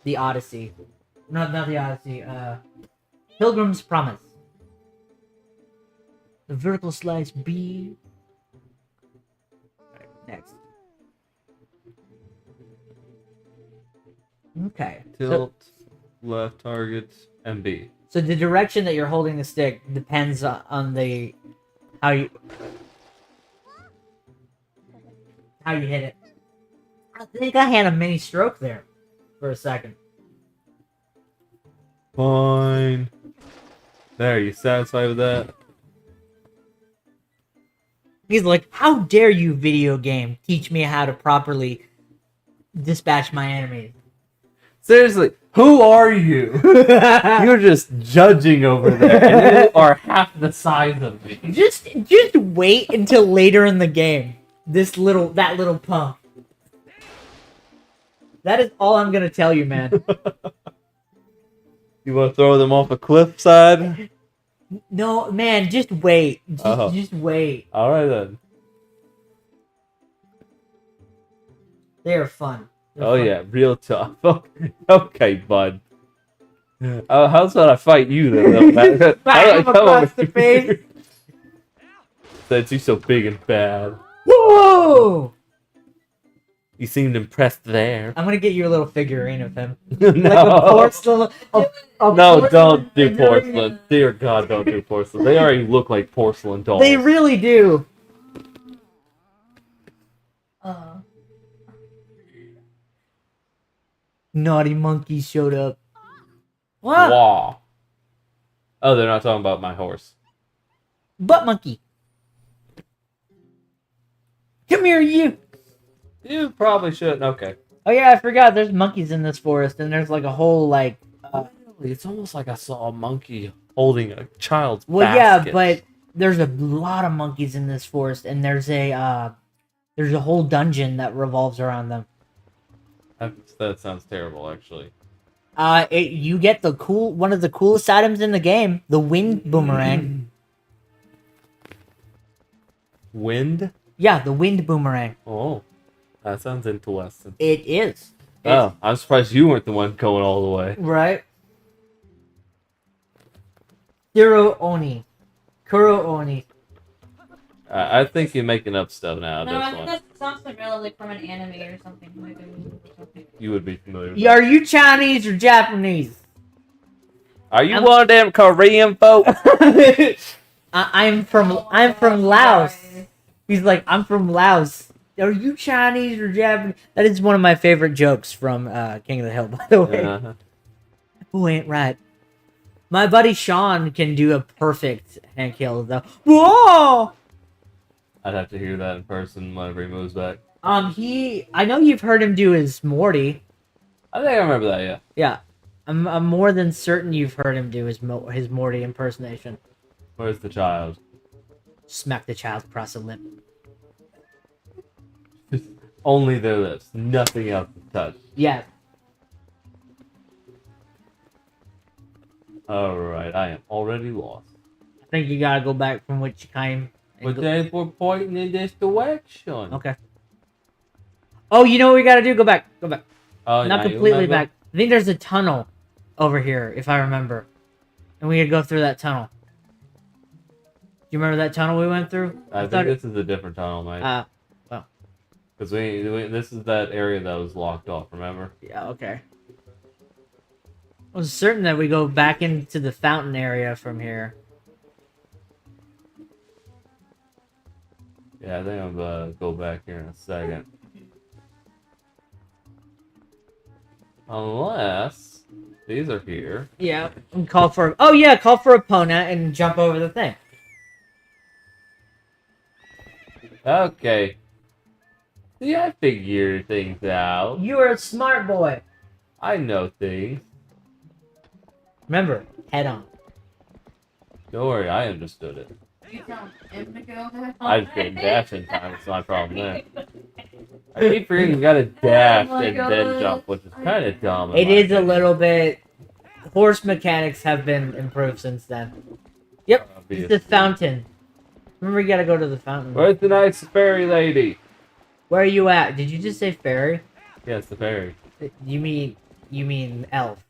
the Odyssey. Not the Odyssey. Pilgrim's Promise. The vertical slice B. Right, next. Okay. Tilt, left target, and B. So the direction that you're holding the stick depends on the how you hit it. I think I had a mini stroke there for a second. Fine. There, you satisfied with that? He's like, how dare you, video game, teach me how to properly dispatch my enemies. Seriously, who are you? You're just judging over there, and you are half the size of me. Just wait until later in the game. That little punk. That is all I'm gonna tell you, man. You want to throw them off a cliffside? No, man, just wait. Just wait. All right then. They are fun. Oh yeah, real tough. Okay, bud. How's about I fight you then? Back him across the face. Since you're so big and bad. Whoa! You seemed impressed there. I'm gonna get you a little figurine of him. No. Like a porcelain. No, don't do porcelain. Dear God, don't do porcelain. They already look like porcelain dolls. They really do. Naughty monkeys showed up. What? Wow. Oh, they're not talking about my horse. Butt monkey. Come here, you. You probably shouldn't. Okay. Oh yeah, I forgot. There's monkeys in this forest, and there's like a whole like. It's almost like I saw a monkey holding a child's Well, basket. yeah, but there's a lot of monkeys in this forest, and there's a whole dungeon that revolves around them. That sounds terrible, actually. You get one of the coolest items in the game, the wind boomerang. Wind? Yeah, the wind boomerang. Oh, that sounds interesting. It is. Oh, I'm surprised you weren't the one going all the way. Right. Kuro Oni. I think you're making up stuff now. No, I That's think one. that sounds familiar, like from an anime or something. Like You would be familiar with Are you Chinese or Japanese? Are you one of them Korean folk? I'm from Laos. He's like, I'm from Laos. Are you Chinese or Japanese? That is one of my favorite jokes from King of the Hill, by the way. Uh-huh. Who ain't right? My buddy Sean can do a perfect hand kill though. Whoa! I'd have to hear that in person whenever he moves back. I know you've heard him do his Morty. I think I remember that, yeah. Yeah. I'm more than certain you've heard him do his Morty impersonation. Where's the child? Smack the child across the lip. Only their lips, nothing else to touch. Yeah. Alright, I am already lost. I think you gotta go back from which you came. But they were pointing in this direction. Okay. Oh, you know what we gotta do? Go back. Go back. Oh, Not now you completely remember? back. I think there's a tunnel over here, if I remember. And we gotta go through that tunnel. Do you remember that tunnel we went through? I think this is a different tunnel, mate. Well. Because this is that area that was locked off, remember? Yeah, okay. I was certain that we go back into the fountain area from here. Yeah, I think I'm gonna go back here in a second. Unless these are here. Yeah. And call for Epona and jump over the thing. Okay. See, I figure things out. You are a smart boy. I know things. Remember, head on. Don't worry, I understood it. You tell him to go head on. I just didn't dash in time. It's my problem there. I keep forgetting you gotta dash my and then God. jump, which is kind of dumb. in It my is a opinion. little bit. Horse mechanics have been improved since then. Yep, it's the Obvious. fountain. Remember, you gotta go to the fountain. Where's the nice fairy lady? Where are you at? Did you just say fairy? Yes, the fairy. You mean elf?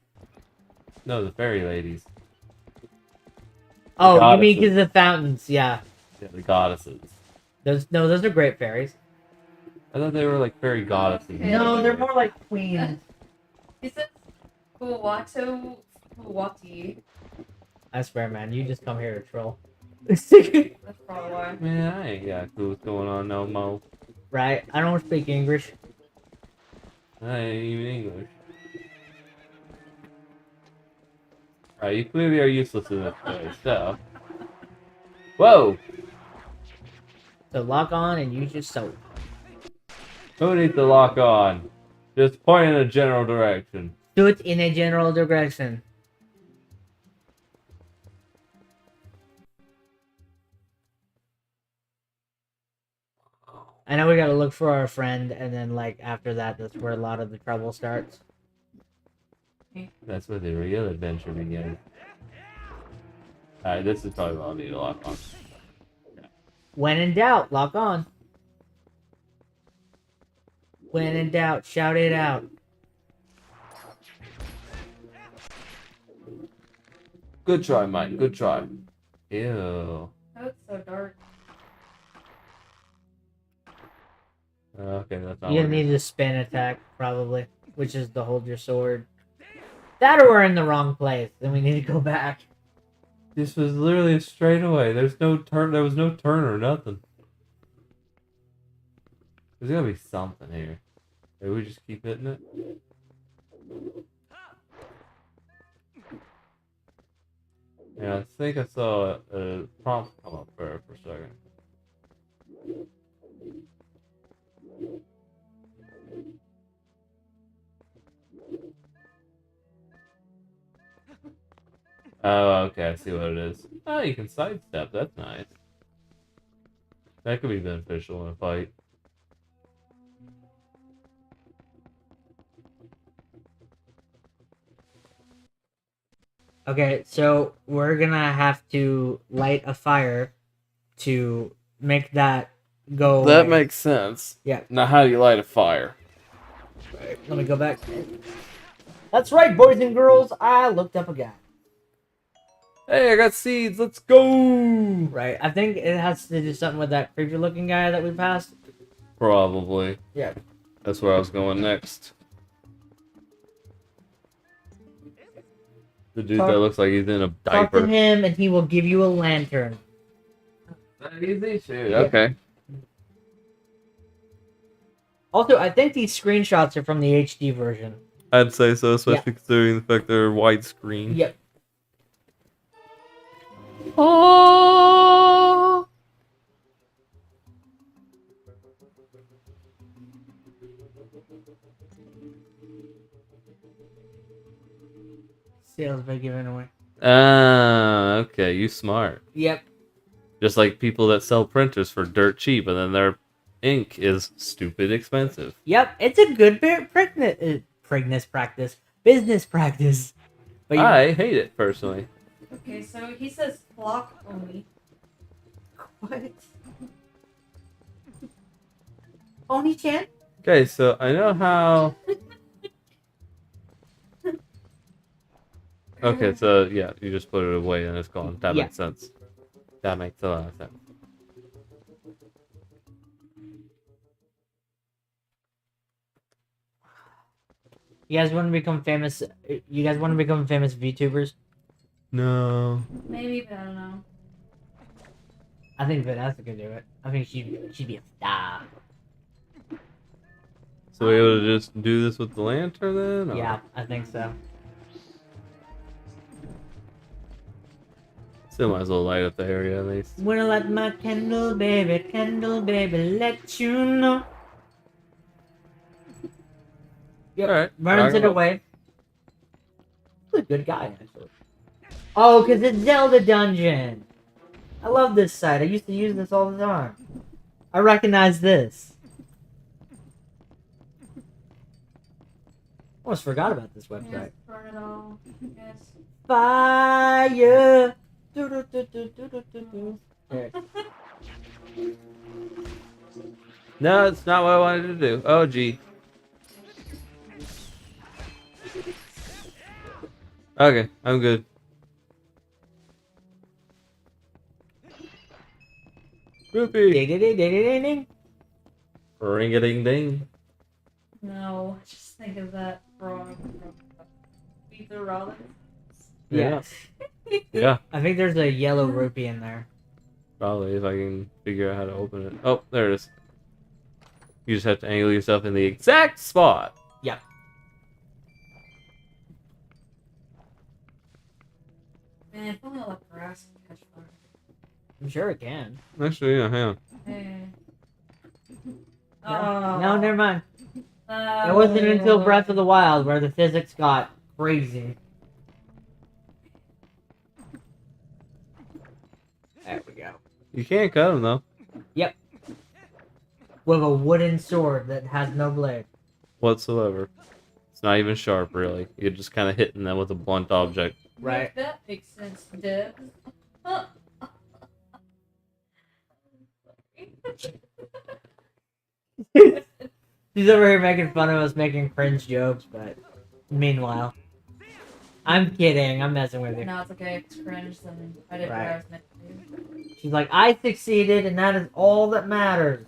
No, the fairy ladies. Oh, you goddesses. mean because the fountains? Yeah. Yeah, the goddesses. Those are great fairies. I thought they were like fairy goddesses. No, they're more like queens. He says Kuwati. I swear, man, you just come here to troll. That's probably why. Man, I ain't got a clue what's going on no mo. Right? I don't speak English. I ain't even English. Alright, you clearly are useless in this place, so. Whoa! So lock on and use your soap. Who needs to lock on? Just point in a general direction. Shoot in a general direction. I know we gotta look for our friend, and then like after that, that's where a lot of the trouble starts. That's where the real adventure begins. Alright, this is probably what I'll need to lock on. When in doubt, lock on. When in doubt, shout it out. Good try, Mike. Good try. Ew. Oh, it's so dark. Okay, that's not You working. need a spin attack, probably, which is to hold your sword. That or we're in the wrong place, then we need to go back. This was literally a straightaway. There's no turn. There was no turn or nothing. There's gotta be something here. Maybe we just keep hitting it. Yeah, I think I saw a prompt come up there for a second. Oh, okay, I see what it is. Oh, you can sidestep. That's nice. That could be beneficial in a fight. Okay, so we're gonna have to light a fire to make that go That away. makes sense. Yeah. Now, how do you light a fire? Let me go back. That's right, boys and girls. I looked up a guy. Hey, I got seeds. Let's go. Right. I think it has to do something with that creepy-looking guy that we passed. Probably. Yeah. That's where I was going next. The dude Talk- that looks like he's in a Talk to diaper. him, and he will give you a lantern. That easy? Shoot. Yeah. Okay. Also, I think these screenshots are from the HD version. I'd say so, especially considering the fact they're widescreen. Yep. Oh. Sales by giving away. Ah, okay. You smart. Yep. Just like people that sell printers for dirt cheap, and then their ink is stupid expensive. Yep. It's a good business practice. But you, I hate it personally. Okay, so he says clock only. what? Oni-chan? Okay, so I know how. Okay, so yeah, you just put it away and it's gone. That Yeah. makes sense. That makes a lot of sense. You guys want to become famous? You guys want to become famous VTubers? No. Maybe, but I don't know. I think Vanessa could do it. I think she'd be a star. So we able to just do this with the lantern then? Or- Yeah, I think so. Still might as well light up the area at least. When I light my candle, baby, let you know. Yep. Alright. Burns it Alright. away. He's a good guy, actually. Oh, because it's Zelda Dungeon. I love this site. I used to use this all the time. I recognize this. Almost forgot about this website. Yes, burn it all. Yes. Fire. Do-do-do-do-do-do-do. There. No, it's not what I wanted to do. Oh, gee. Okay, I'm good. Rupee! Ding-ding-ding-ding-ding-ding. Ring-a-ding-ding. No, just think of that frog from Peter Rollins. Yes. Yeah, I think there's a yellow rupee in there. probably, if I can figure out how to open it. Oh, there it is. You just have to angle yourself in the exact spot. Yep. Man, if only all that grass can catch fire. I'm sure it can. Actually, yeah, hang on. Hey. No, never mind. Oh. It wasn't until Breath of the Wild where the physics got crazy. There we go. You can't cut them, though. Yep. With a wooden sword that has no blade. Whatsoever. It's not even sharp, really. You're just kind of hitting them with a blunt object. Right. That makes sense, Deb. Huh. She's over here making fun of us making cringe jokes, but meanwhile. I'm kidding. I'm messing with you. No, it's okay. If it's cringe, then I did what Right. I was meant to do. She's like, I succeeded, and that is all that matters.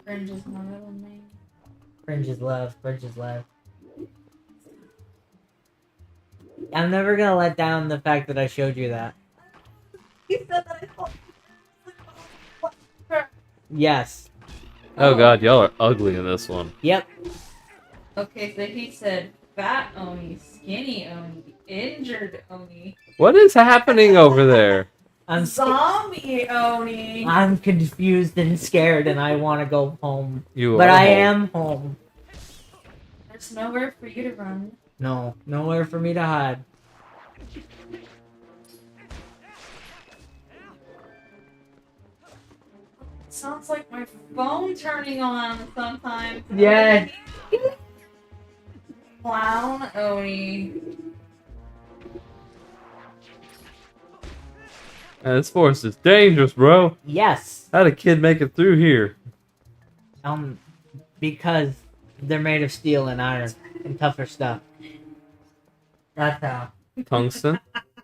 Cringe is my middle name. Cringe is love. Cringe is love. I'm never gonna let down the fact that I showed you that. He said that I thought. Yes. Oh god, y'all are ugly in this one. Yep. Okay, so he said fat Oni, skinny Oni, injured Oni, What is happening over there? zombie Oni. I'm confused and scared, and I want to go home. You But are I home. am home. There's nowhere for you to run. No, nowhere for me to hide. Sounds like my phone turning on sometimes. Yeah. Clown Oni. Man, this forest is dangerous, bro. Yes. How'd a kid make it through here? Because they're made of steel and iron and tougher stuff. That's how. Tungsten?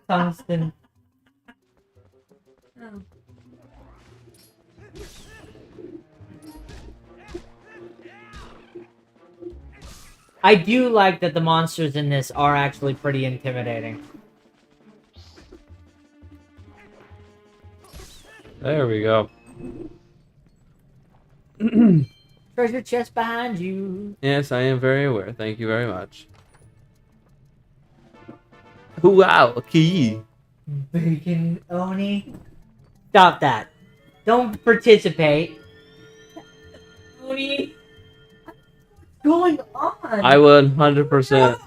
Tungsten. Oh. I do like that the monsters in this are actually pretty intimidating. There we go. Treasure chest behind you. Yes, I am very aware. Thank you very much. Wow, a key. Bacon Oni. Stop that. Don't participate. Oni. What's going on? I 100%.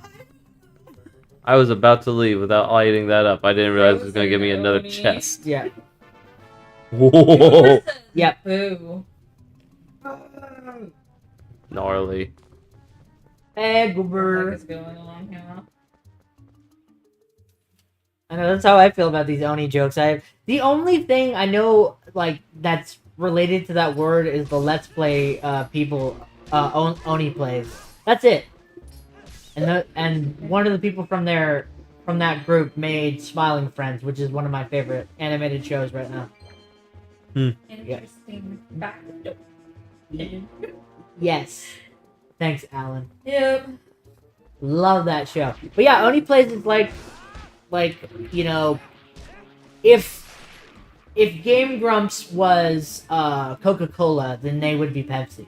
I was about to leave without lighting that up. I didn't realize it was going to give me another Frozen chest. Yeah. Whoa! Yep. Boo. Gnarly. Hey, What Goober. is going on here? I know that's how I feel about these Oni jokes. The only thing I know like that's related to that word is the Let's Play people Oni plays. That's it. And one of the people from that group made Smiling Friends, which is one of my favorite animated shows right now. Interesting. Back. Yes. Thanks, Alan. Yep. Love that show. But yeah, Oni plays is like you know, if Game Grumps was Coca-Cola, then they would be Pepsi.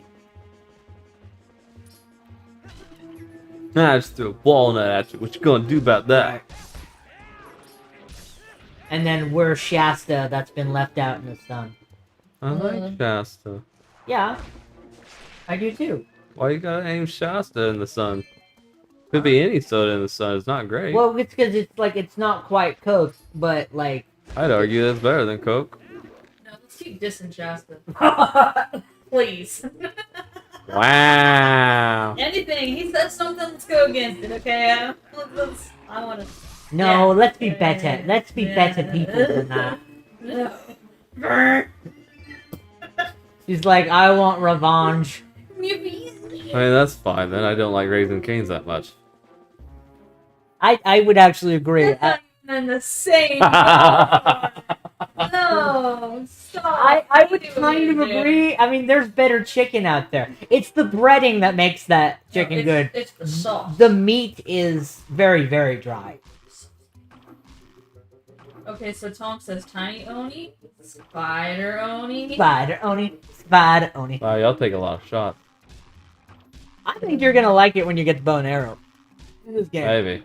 I just threw a walnut at you. What you gonna do about that? And then we're Shasta that's been left out in the sun. I like Shasta. Yeah, I do too. Why you gotta aim Shasta in the sun? Could be any soda in the sun. It's not great. Well, it's because it's like it's not quite Coke, but like. I'd argue that's better than Coke. No, let's keep dissing Shasta. Please. Wow. Anything. He said something, let's go against it, okay? I want to. No, Yeah. let's be better. Let's be better people than that. No. She's like, I want revenge. I mean, that's fine then. I don't like Raising Cane's that much. I would actually agree. That's not even the same. No, stop. I would You kind of dude. agree. I mean, there's better chicken out there. It's the breading that makes that chicken No, good. It's the sauce. The meat is very, very dry. Okay, so Tom says tiny oni, spider oni. Spider oni, spider oni. Wow, y'all take a lot of shots. I think you're gonna like it when you get the bow and arrow. In this game. Maybe.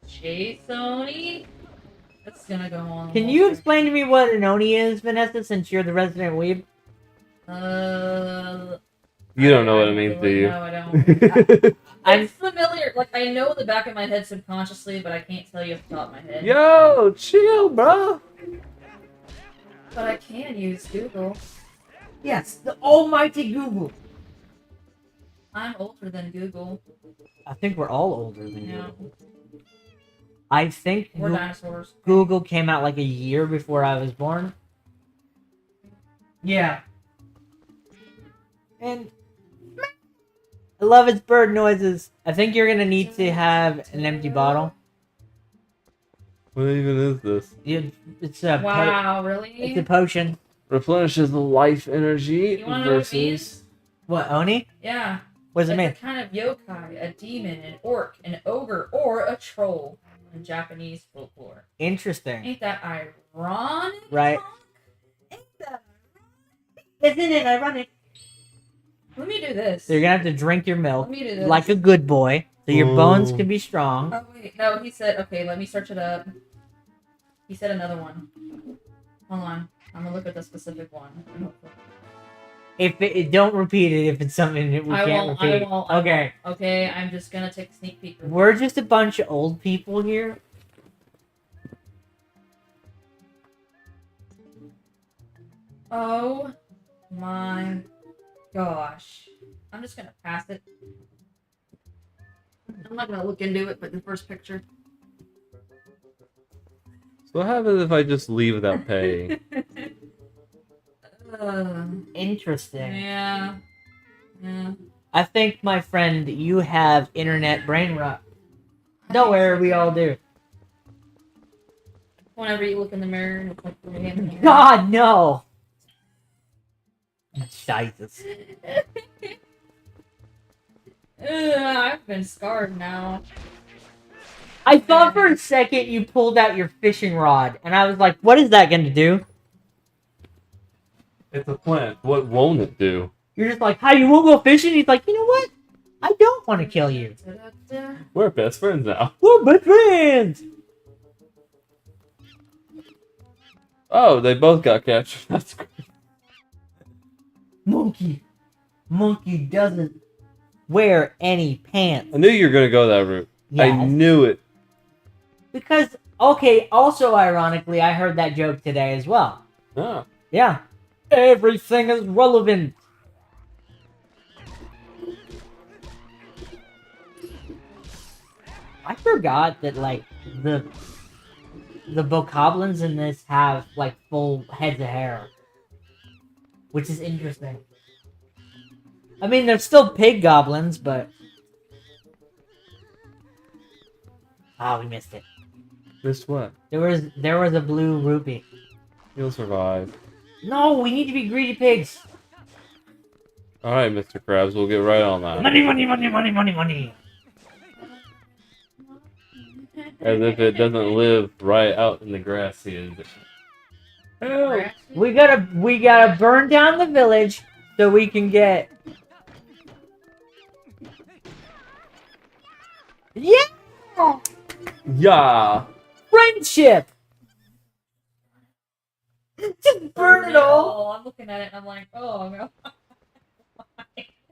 Chase oni. That's gonna go on. Can you explain to me what an oni is, Vanessa, since you're the resident weeb? You don't know what it means, do you? No, I don't. I'm familiar. Like, I know in the back of my head subconsciously, but I can't tell you off the top of my head. Yo, chill, bro. But I can use Google. Yes, the almighty Google. I'm older than Google. I think we're all older than Yeah. Google. I think We're dinosaurs. Google came out like a year before I was born. Yeah. And I love its bird noises. I think you're gonna need to have an empty bottle. What even is this? It's a Wow, really? it's a potion. Replenishes the life energy You wanna know what it versus. means? What, Oni? Yeah. What does it mean? It's a kind of yokai, a demon, an orc, an ogre, or a troll in Japanese folklore. Interesting. Ain't that ironic? Right. Ain't that Isn't it ironic? Let me do this. So you're gonna have to drink your Let milk me do this. like a good boy, so your bones Ooh. can be strong. Oh wait, no, he said, okay, let me search it up. He said another one. Hold on. I'm gonna look at the specific one. If it don't repeat it if it's something that we I can't won't, repeat. I won't. Okay. Okay, I'm just gonna take a sneak peek. We're just a bunch of old people here. Oh my gosh. I'm just gonna pass it. I'm not gonna look into it, but the first picture. So what happens if I just leave without paying? Interesting. Yeah. Yeah. I think, my friend, you have internet brain rot. Don't worry, we all do. Whenever you look in the mirror, it's like the hand. God, no! Jesus. I've been scarred now. I thought for a second you pulled out your fishing rod, and I was like, what is that going to do? It's a plant. What won't it do? You're just like, how, you won't go fishing? He's like, you know what? I don't want to kill you. Da-da-da. We're best friends now. We're best friends! Oh, they both got captured. That's great. Monkey. Monkey doesn't wear any pants. I knew you were gonna go that route. I Yes. knew it. Because, okay, also ironically, I heard that joke today as well. Ah. Yeah. Everything is relevant. I forgot that, like, the bokoblins in this have, like, full heads of hair. Which is interesting. I mean, they're still pig goblins, but... Ah, we missed it. Missed what? There was a blue rupee. You'll survive. No, we need to be greedy pigs. Alright, Mr. Krabs, we'll get right on that. Money, money, money, money, money, money. As if it doesn't live right out in the grass here. Help! We gotta burn down the village so we can get. Yeah, Yeah! friendship. Just burn it all. I'm looking at it and I'm like, oh no.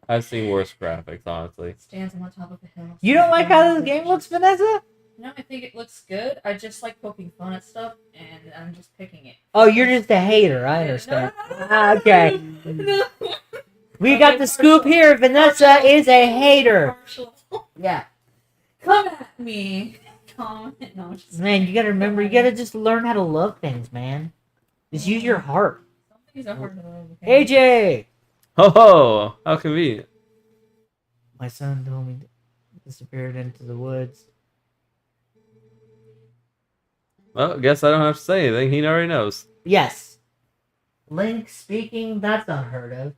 I've seen worse graphics, honestly. Stands on the top of a hill. You don't like how this game looks, Vanessa? No, I think it looks good. I just like poking fun at stuff, and I'm just picking it. Oh, you're just a hater. I understand. Okay. No. We got the scoop here. Vanessa is a hater. Partial. Yeah. Come at me. Comment. No, I'm just Man, you gotta remember, you gotta just learn how to love things, man. Just use your heart. Some things are hard to love. Okay? AJ! Ho ho! How convenient. My son told me to disappeared into the woods. Well, I guess I don't have to say anything. He already knows. Yes. Link speaking, that's unheard of.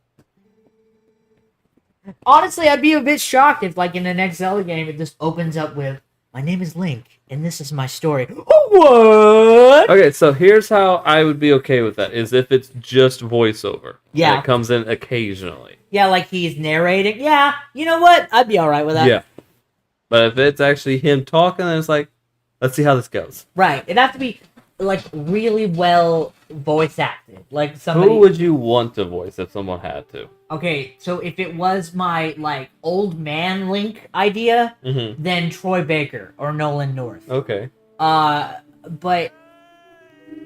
Honestly, I'd be a bit shocked if, like, in the next Zelda game, it just opens up with, "My name is Link, and this is my story." What? Okay, so here's how I would be okay with that: is if it's just voiceover. Yeah. And it comes in occasionally. Yeah, like he's narrating. Yeah, you know what? I'd be alright with that. Yeah. But if it's actually him talking, then it's like, let's see how this goes. Right. It'd have to be, like, really well voice acted. Like, somebody... Who would you want to voice if someone had to? Okay, so if it was my, like, old man Link idea, Mm-hmm. then Troy Baker or Nolan North. Okay. But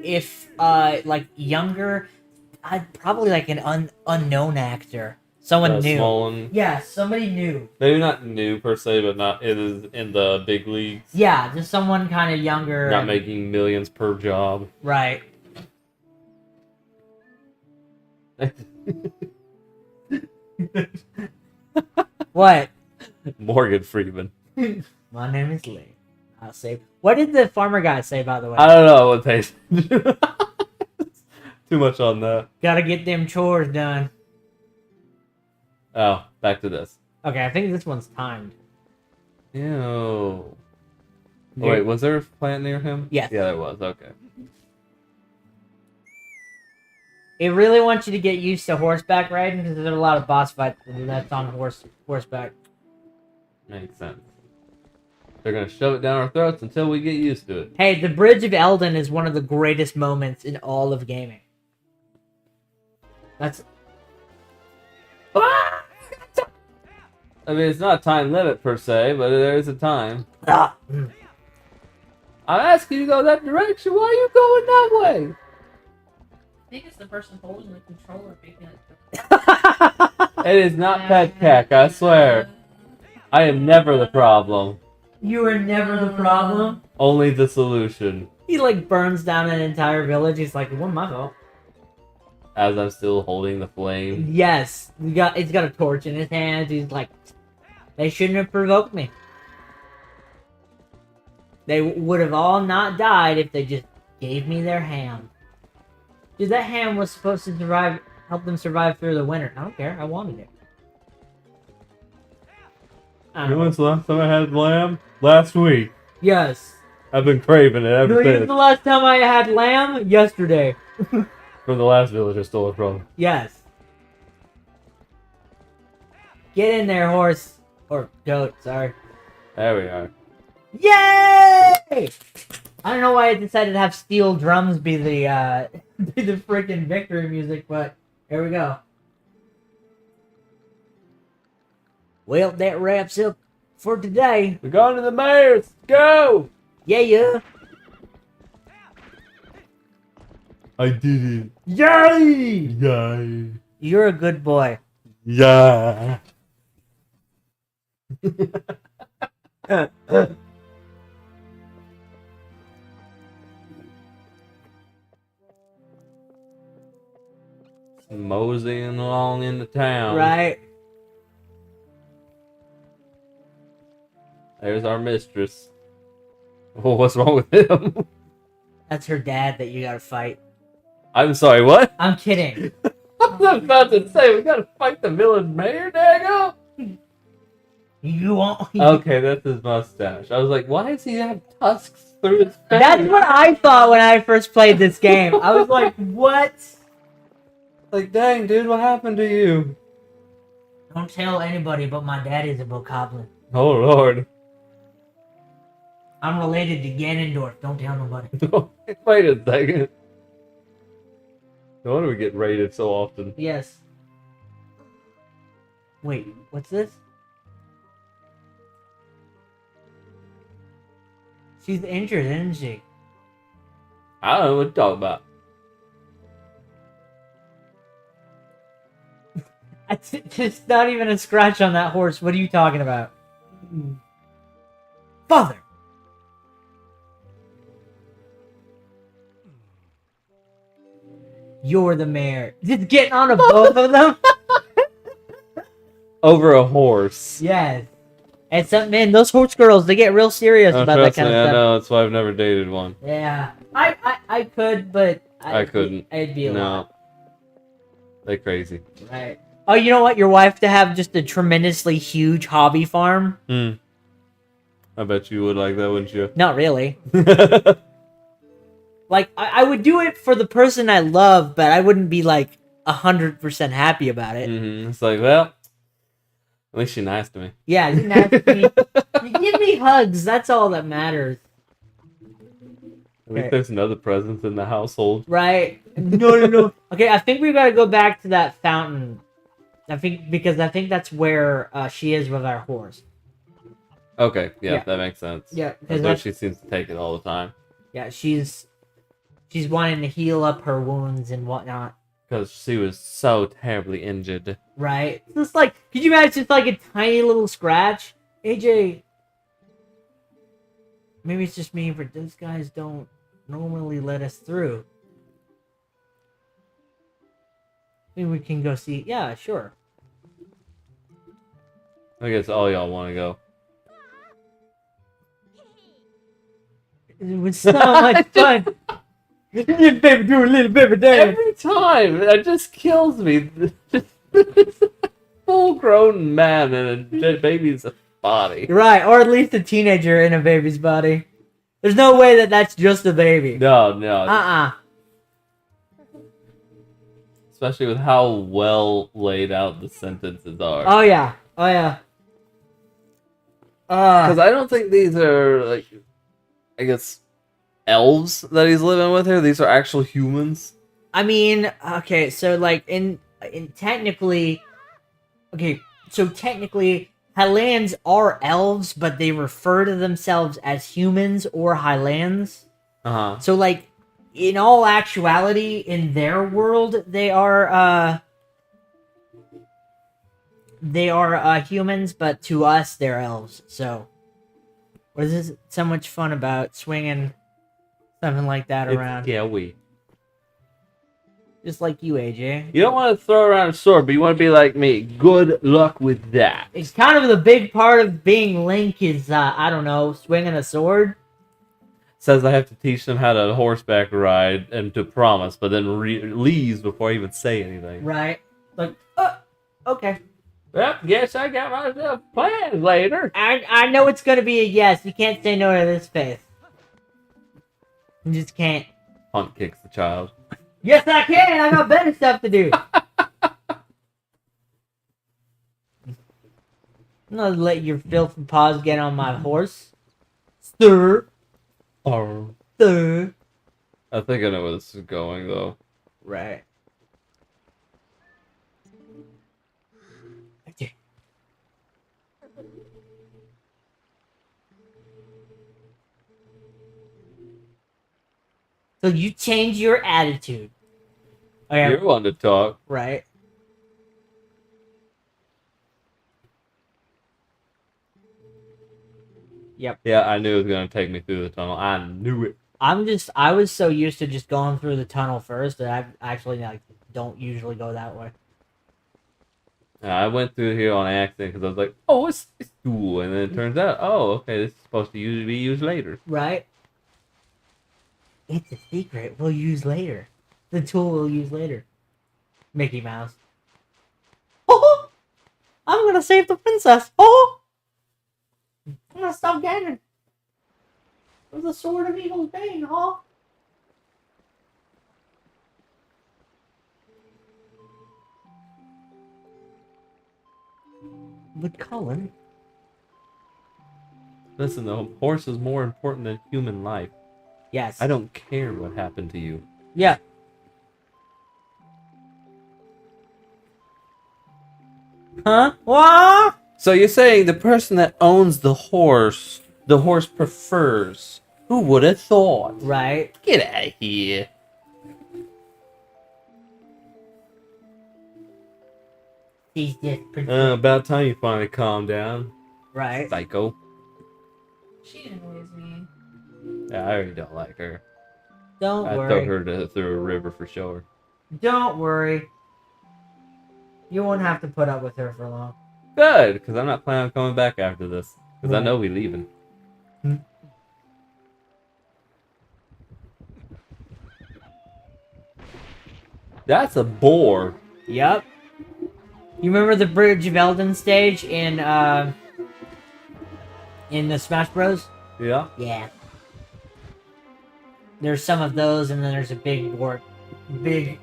if, like, younger, I'd probably, like, an unknown actor. Someone new. Small one. Yeah, somebody new. Maybe not new per se, but not it is in the big leagues. Yeah, just someone kind of younger. Not making millions per job. Right. What? Morgan Freeman. My name is Lee. I'll say. What did the farmer guy say, by the way? I don't know what they too much on that. Gotta get them chores done. Oh, back to this. Okay, I think this one's timed. Ew. Oh, wait, was there a plant near him? Yes. Yeah, there was. Okay. It really wants you to get used to horseback riding because there's a lot of boss fights that's on horseback. Makes sense. They're gonna shove it down our throats until we get used to it. Hey, the Bridge of Eldon is one of the greatest moments in all of gaming. That's... I mean, it's not a time limit per se, but there is a time. Ah. I'm asking you to go that direction. Why are you going that way? I think it's the person holding the controller making it. It is not Pet Cack, I swear. I am never the problem. You are never the problem. Only the solution. He, like, burns down an entire village. He's like, it wasn't my fault. As I'm still holding the flame. Yes. He's got a torch in his hands. He's like, they shouldn't have provoked me. They would have all not died if they just gave me their ham. Dude, that ham was supposed to help them survive through the winter. I don't care. I wanted it. I You don't know know. when's the last time I had lamb? Last week. Yes. I've been craving it You ever know, when's since. the last time I had lamb? Yesterday. From the last village I stole it from. Yes. Get in there, horse. Or goat, sorry. There we are. Yay! I don't know why I decided to have steel drums be the freaking victory music, but here we go. Well, that wraps up for today. We're going to the mayor's. Go! Yeah. I did Yay! it. Yay. You're a good boy. Yeah. Moseying along into town. Right? There's our mistress. Oh, what's wrong with him? That's her dad that you gotta fight. I'm sorry, what? I'm kidding. I was about to say, we gotta fight the village mayor, Dago? You won't. Okay, that's his mustache. I was like, why does he have tusks through his face? That's what I thought when I first played this game. I was like, what? Like, dang, dude, what happened to you? Don't tell anybody, but my dad is a bokoblin. Oh, Lord. I'm related to Ganondorf. Don't tell nobody. Wait a second. No wonder we get raided so often. Yes. Wait, what's this? She's injured, isn't she? I don't know what to talk about. It's not even a scratch on that horse. What are you talking about? Father! You're the mayor. Just getting on a both of them? Over a horse. Yes. And some man, those horse girls, they get real serious Oh, about that trust kind me, of I stuff. know. That's why I've never dated one. Yeah. I could, but I couldn't. I'd be a No. lot. They're crazy. Right. Oh, you know what? Your wife to have just a tremendously huge hobby farm? I bet you would like that, wouldn't you? Not really. Like, I would do it for the person I love, but I wouldn't be like 100% happy about it. It's like, well, at least you're nice to me. Yeah, you give me hugs. That's all that matters. At least there's another presence in the household. Right? No. Okay, I think we gotta go back to that fountain. I think that's where she is with our horse. Okay, yeah, Yeah. that makes sense. Yeah, That's why she seems to take it all the time. Yeah, she's wanting to heal up her wounds and whatnot. Because she was so terribly injured. Right? It's just like, could you imagine just like a tiny little scratch? AJ, maybe it's just me, but those guys don't normally let us through. Maybe we can go see. Yeah, sure. I guess all y'all want to go. It was so much fun. Little baby do a little baby dance. Every time! That just kills me. It's a full-grown man in a baby's body. Right, or at least a teenager in a baby's body. There's no way that that's just a baby. No. Especially with how well laid out the sentences are. Oh yeah. Because I don't think these are, like, I guess, elves that he's living with here. These are actual humans. I mean, okay, so like in technically, okay, so technically Highlands are elves, but they refer to themselves as humans or Highlands. Uh-huh. So like in all actuality, in their world, they are humans, but to us they're elves. So what is this so much fun about swinging something like that around? Yeah, we. Just like you, AJ. You don't want to throw around a sword, but you want to be like me. Good luck with that. It's kind of the big part of being Link is, I don't know, swinging a sword. Says I have to teach them how to horseback ride and to promise, but then leaves before I even say anything. Right. Like, okay. Well, guess I got myself plans later. I know it's going to be a yes. You can't say no to this face. You just can't. Punt kicks the child. Yes, I can. I got better stuff to do. I'm not let your filthy paws get on my horse. Sir. Oh. Sir. I think I know where this is going, though. Right. So you change your attitude. Okay. You're one to talk. Right. Yep. Yeah, I knew it was going to take me through the tunnel. I knew it. I was so used to just going through the tunnel first that I actually like don't usually go that way. I went through here on accident because I was like, oh, it's cool. And then it turns out, oh, okay, this is supposed to be used later. Right. It's a secret we'll use later. The tool we'll use later. Mickey Mouse. Oh! I'm gonna save the princess. Oh! I'm gonna stop Ganon. With the sword of evil's bane, huh? But Colin. Listen, the horse is more important than human life. Yes. I don't care what happened to you. Yeah. Huh? What? So you're saying the person that owns the horse prefers. Who would have thought? Right. Get out of here. She's just pretty. About time you finally calm down, Right. psycho. She annoys me. Yeah, I already don't like her. Don't I'd worry. throw her through a river for sure. Don't worry. You won't have to put up with her for long. Good, because I'm not planning on coming back after this. Because I know we leaving. Hmm. That's a boar. Yep. You remember the Bridge of Eldon stage in the Smash Bros? Yeah. Yeah. There's some of those, and then there's a big Bokoblin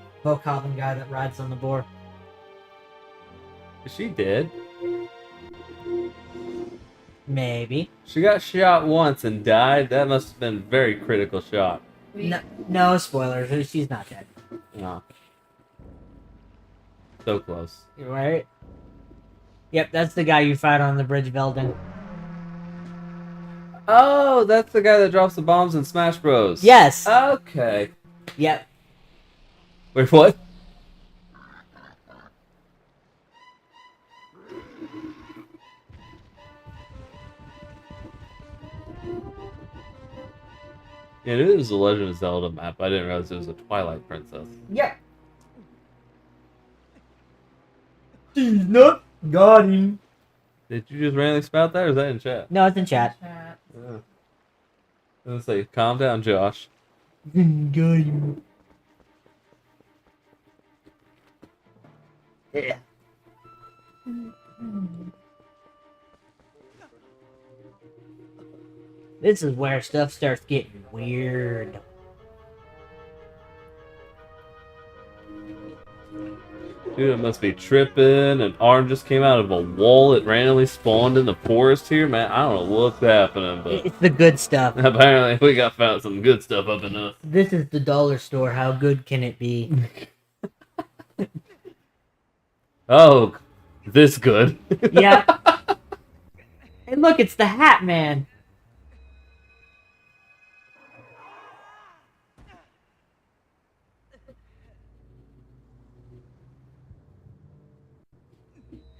guy that rides on the boar. Is she dead? Maybe. She got shot once and died. That must have been a very critical shot. No spoilers. She's not dead. No. So close. Right? Yep, that's the guy you fight on the Bridge of Eldon. Oh, that's the guy that drops the bombs in Smash Bros. Yes. Okay. Yep. Wait, what? Yeah, it was a Legend of Zelda map. I didn't realize it was a Twilight Princess. Yep. She's not got him. Did you just randomly spout that, or is that in chat? No, it's in chat. Chat. Yeah. I was gonna say, calm down, Josh. Got him. Yeah. This is where stuff starts getting weird. Dude, it must be tripping. An arm just came out of a wall. It randomly spawned in the forest here, man. I don't know what's happening, but It's the good stuff. apparently we got found some good stuff up in us. This is the dollar store. How good can it be? Oh, this good. Yeah. Hey, look, it's the Hat Man.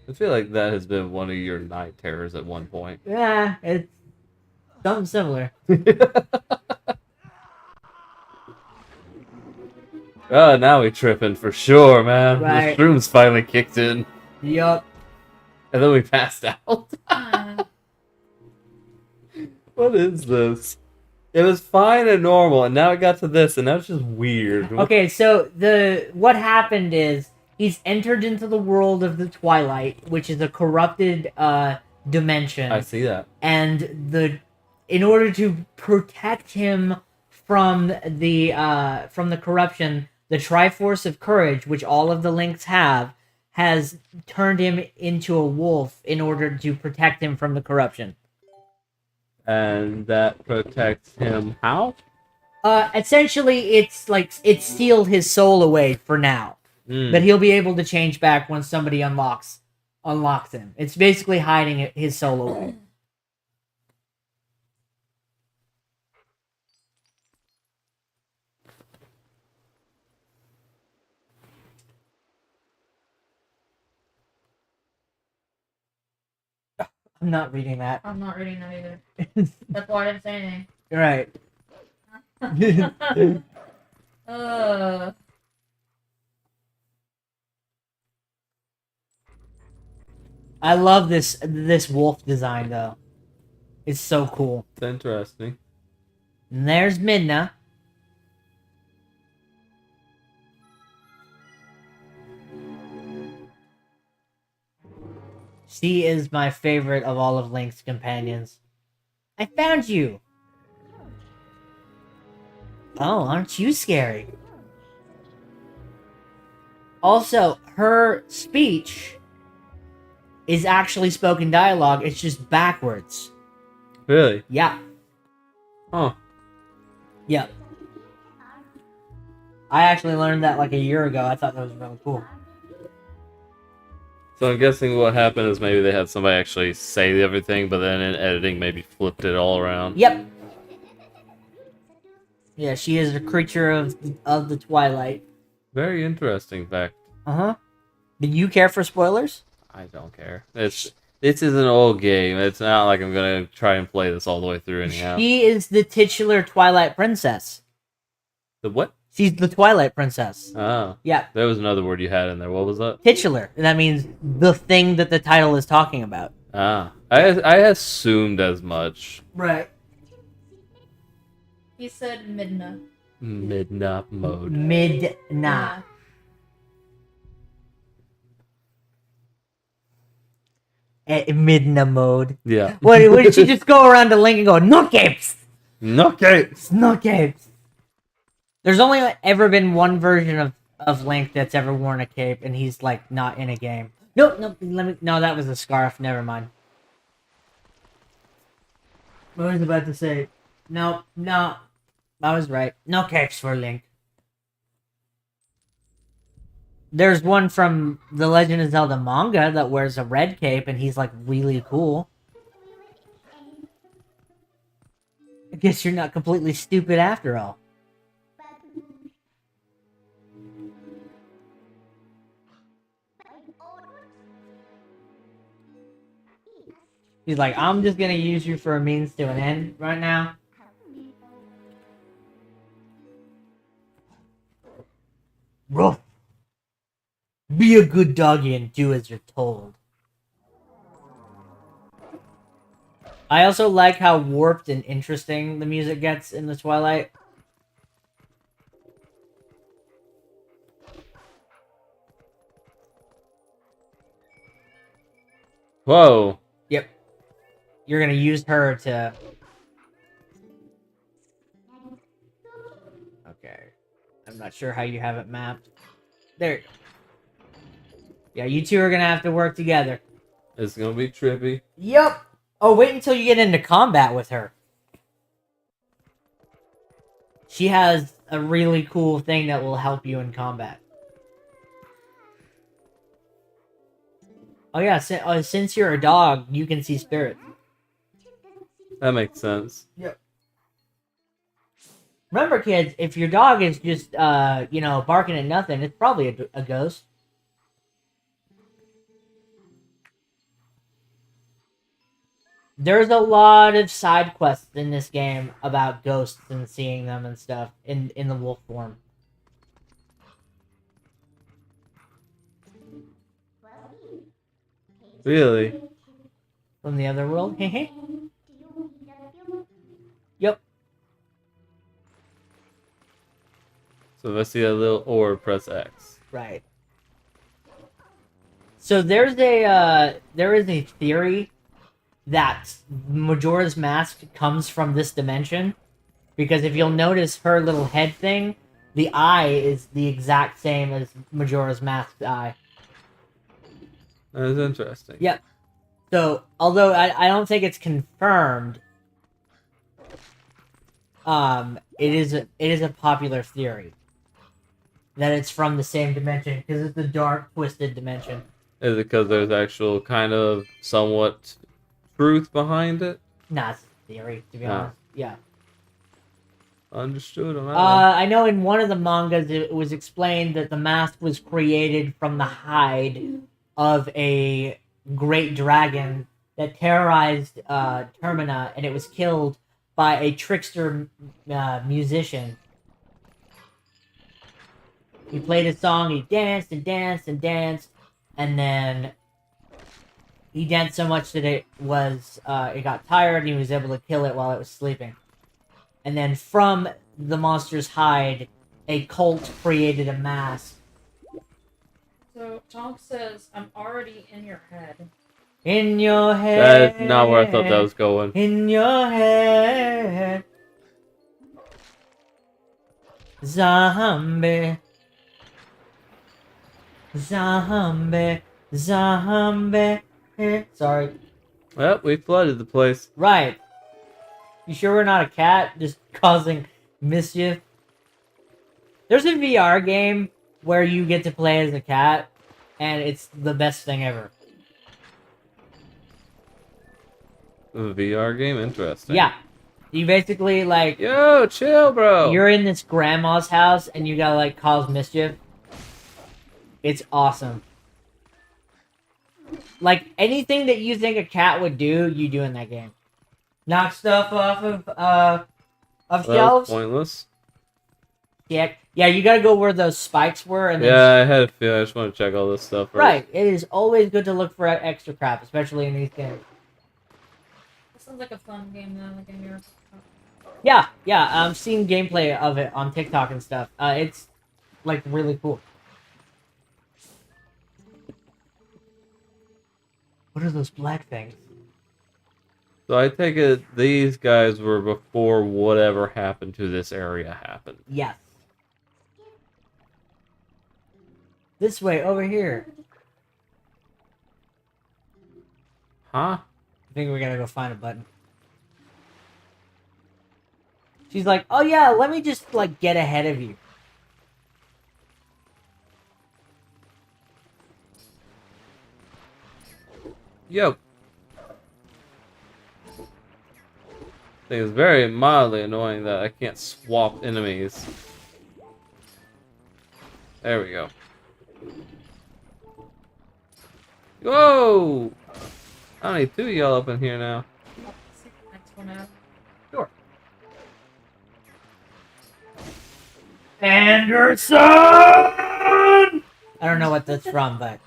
I feel like that has been one of your night terrors at one point. Yeah, it's something similar. Oh, now we tripping for sure, man. Right. The shrooms finally kicked in, Yup. and then we passed out. Uh, What is this? It was fine and normal, and now it got to this, and now it's just weird. Okay, so what happened is he's entered into the world of the Twilight, which is a corrupted dimension. I see that. And in order to protect him from the corruption, the Triforce of Courage, which all of the Links have, has turned him into a wolf in order to protect him from the corruption. And that protects him how? Essentially, it's sealed his soul away for now, but he'll be able to change back when somebody unlocks him. It's basically hiding his soul away. I'm not reading that. I'm not reading that either. That's why I didn't say anything. Right. I love this wolf design though. It's so cool. It's interesting. And there's Midna. She is my favorite of all of Link's companions. I found you! Oh, aren't you scary? Also, her speech is actually spoken dialogue, it's just backwards. Really? Yeah. Huh. Yep. I actually learned that like a year ago. I thought that was really cool. So I'm guessing what happened is maybe they had somebody actually say everything, but then in editing maybe flipped it all around. Yep. Yeah, she is a creature of the Twilight. Very interesting fact. Uh-huh. Do you care for spoilers? I don't care. This is an old game. It's not like I'm gonna try and play this all the way through anyhow. She is the titular Twilight Princess. The what? She's the Twilight Princess. Oh. Yeah. There was another word you had in there. What was that? Titular. And that means the thing that the title is talking about. Ah. I assumed as much. Right. He said Midna. Midna mode. Midna. Midna mode. Yeah. What did she just go around to Link and go, no capes? Okay. No capes. There's only ever been one version of Link that's ever worn a cape, and he's like not in a game. No, that was a scarf. Never mind. What was I about to say? No, I was right. No capes for Link. There's one from the Legend of Zelda manga that wears a red cape, and he's like really cool. I guess you're not completely stupid after all. He's like, I'm just gonna use you for a means to an end right now. Ruff. Be a good doggy and do as you're told. I also like how warped and interesting the music gets in the Twilight. Whoa. Yep. You're gonna use her to... Okay. I'm not sure how you have it mapped. There you go. Yeah, you two are gonna have to work together. It's gonna be trippy. Yep. Oh, wait until you get into combat with her. She has a really cool thing that will help you in combat. Oh yeah, since you're a dog, you can see spirits. That makes sense. Yep. Remember, kids, if your dog is just, barking at nothing, it's probably a ghost. There's a lot of side quests in this game about ghosts and seeing them and stuff in the wolf form. Really? From the other world? Hey. Yep. So if I see a little orb, press X. Right. So there is a theory that Majora's Mask comes from this dimension, because if you'll notice her little head thing, the eye is the exact same as Majora's Mask's eye. That is interesting. Yep. So, although I don't think it's confirmed, it is a popular theory that it's from the same dimension, because it's a dark, twisted dimension. Is it because there's actual kind of somewhat truth behind it? Nah, it's a theory, to be honest. Yeah. Understood on that one. I know in one of the mangas it was explained that the mask was created from the hide of a great dragon that terrorized Termina, and it was killed by a trickster musician. He played a song, he danced and danced and danced, and then he danced so much that it got tired, and he was able to kill it while it was sleeping. And then from the monster's hide, a cult created a mask. So Tonk says, I'm already in your head. In your head. That's not where I thought that was going. In your head. Zombie. Zombie. Zombie. Sorry. Well, we flooded the place. Right. You sure we're not a cat just causing mischief? There's a VR game where you get to play as a cat, and it's the best thing ever. A VR game, interesting. Yeah, you basically like Yo, chill, bro. you're in this grandma's house and you gotta like cause mischief. It's awesome. Like anything that you think a cat would do, you do in that game. Knock stuff off of That was shelves. pointless. Yeah, you gotta go where those spikes were, and then Yeah, I had a feeling. I just want to check all this stuff first. right. It is always good to look for extra crap, especially in these games. This sounds like a fun game though, like in your. Yeah. I've seen gameplay of it on TikTok and stuff. It's like really cool. What are those black things? So I take it these guys were before whatever happened to this area happened. Yes. This way, over here. Huh? I think we gotta go find a button. She's like, oh yeah, let me just, like, get ahead of you. Yo. I think it's very mildly annoying that I can't swap enemies. There we go. Whoa! I need two of y'all up in here now. Next one out. Sure. Anderson! I don't know what that's from, but...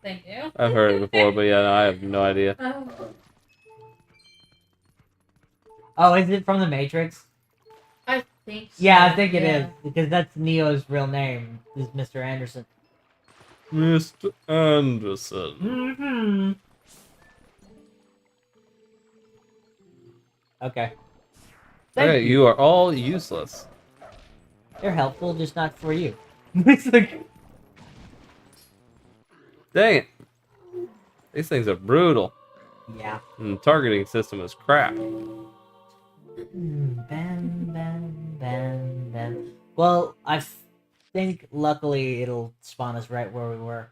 Thank you. I've heard it before, but yeah, no, I have no idea. Oh, is it from The Matrix? I think so. Yeah, I think it is. Because that's Neo's real name, is Mr. Anderson. Mr. Anderson. Mm-hmm. Okay. Thank Hey, you are all useless. They're helpful, just not for you. It's like... Dang it. These things are brutal. Yeah. And the targeting system is crap. Ben. Well, I think luckily it'll spawn us right where we were.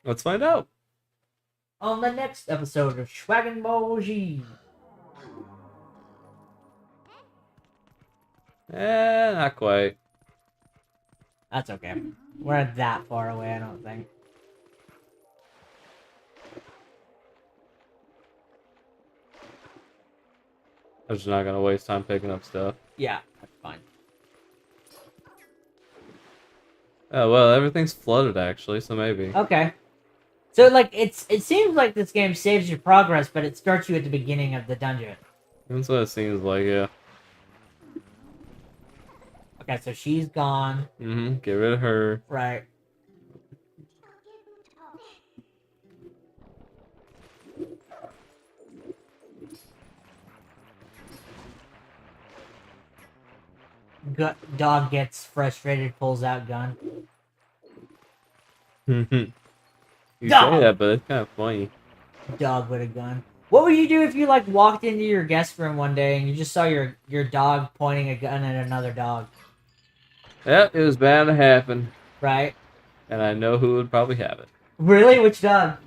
Let's find out. On the next episode of Dragon Ball Z. Not quite. That's okay. We're not that far away, I don't think. I'm just not gonna waste time picking up stuff. Yeah, that's fine. Oh well, everything's flooded actually, so maybe. Okay. So like it seems like this game saves your progress, but it starts you at the beginning of the dungeon. That's what it seems like, yeah. Okay, so she's gone. Get rid of her. Right. Dog gets frustrated, pulls out gun. You Dog! say that, but it's kind of funny. Dog with a gun. What would you do if you like walked into your guest room one day and you just saw your dog pointing a gun at another dog? Yep, it was bound to happen. Right? And I know who would probably have it. Really? Which dog?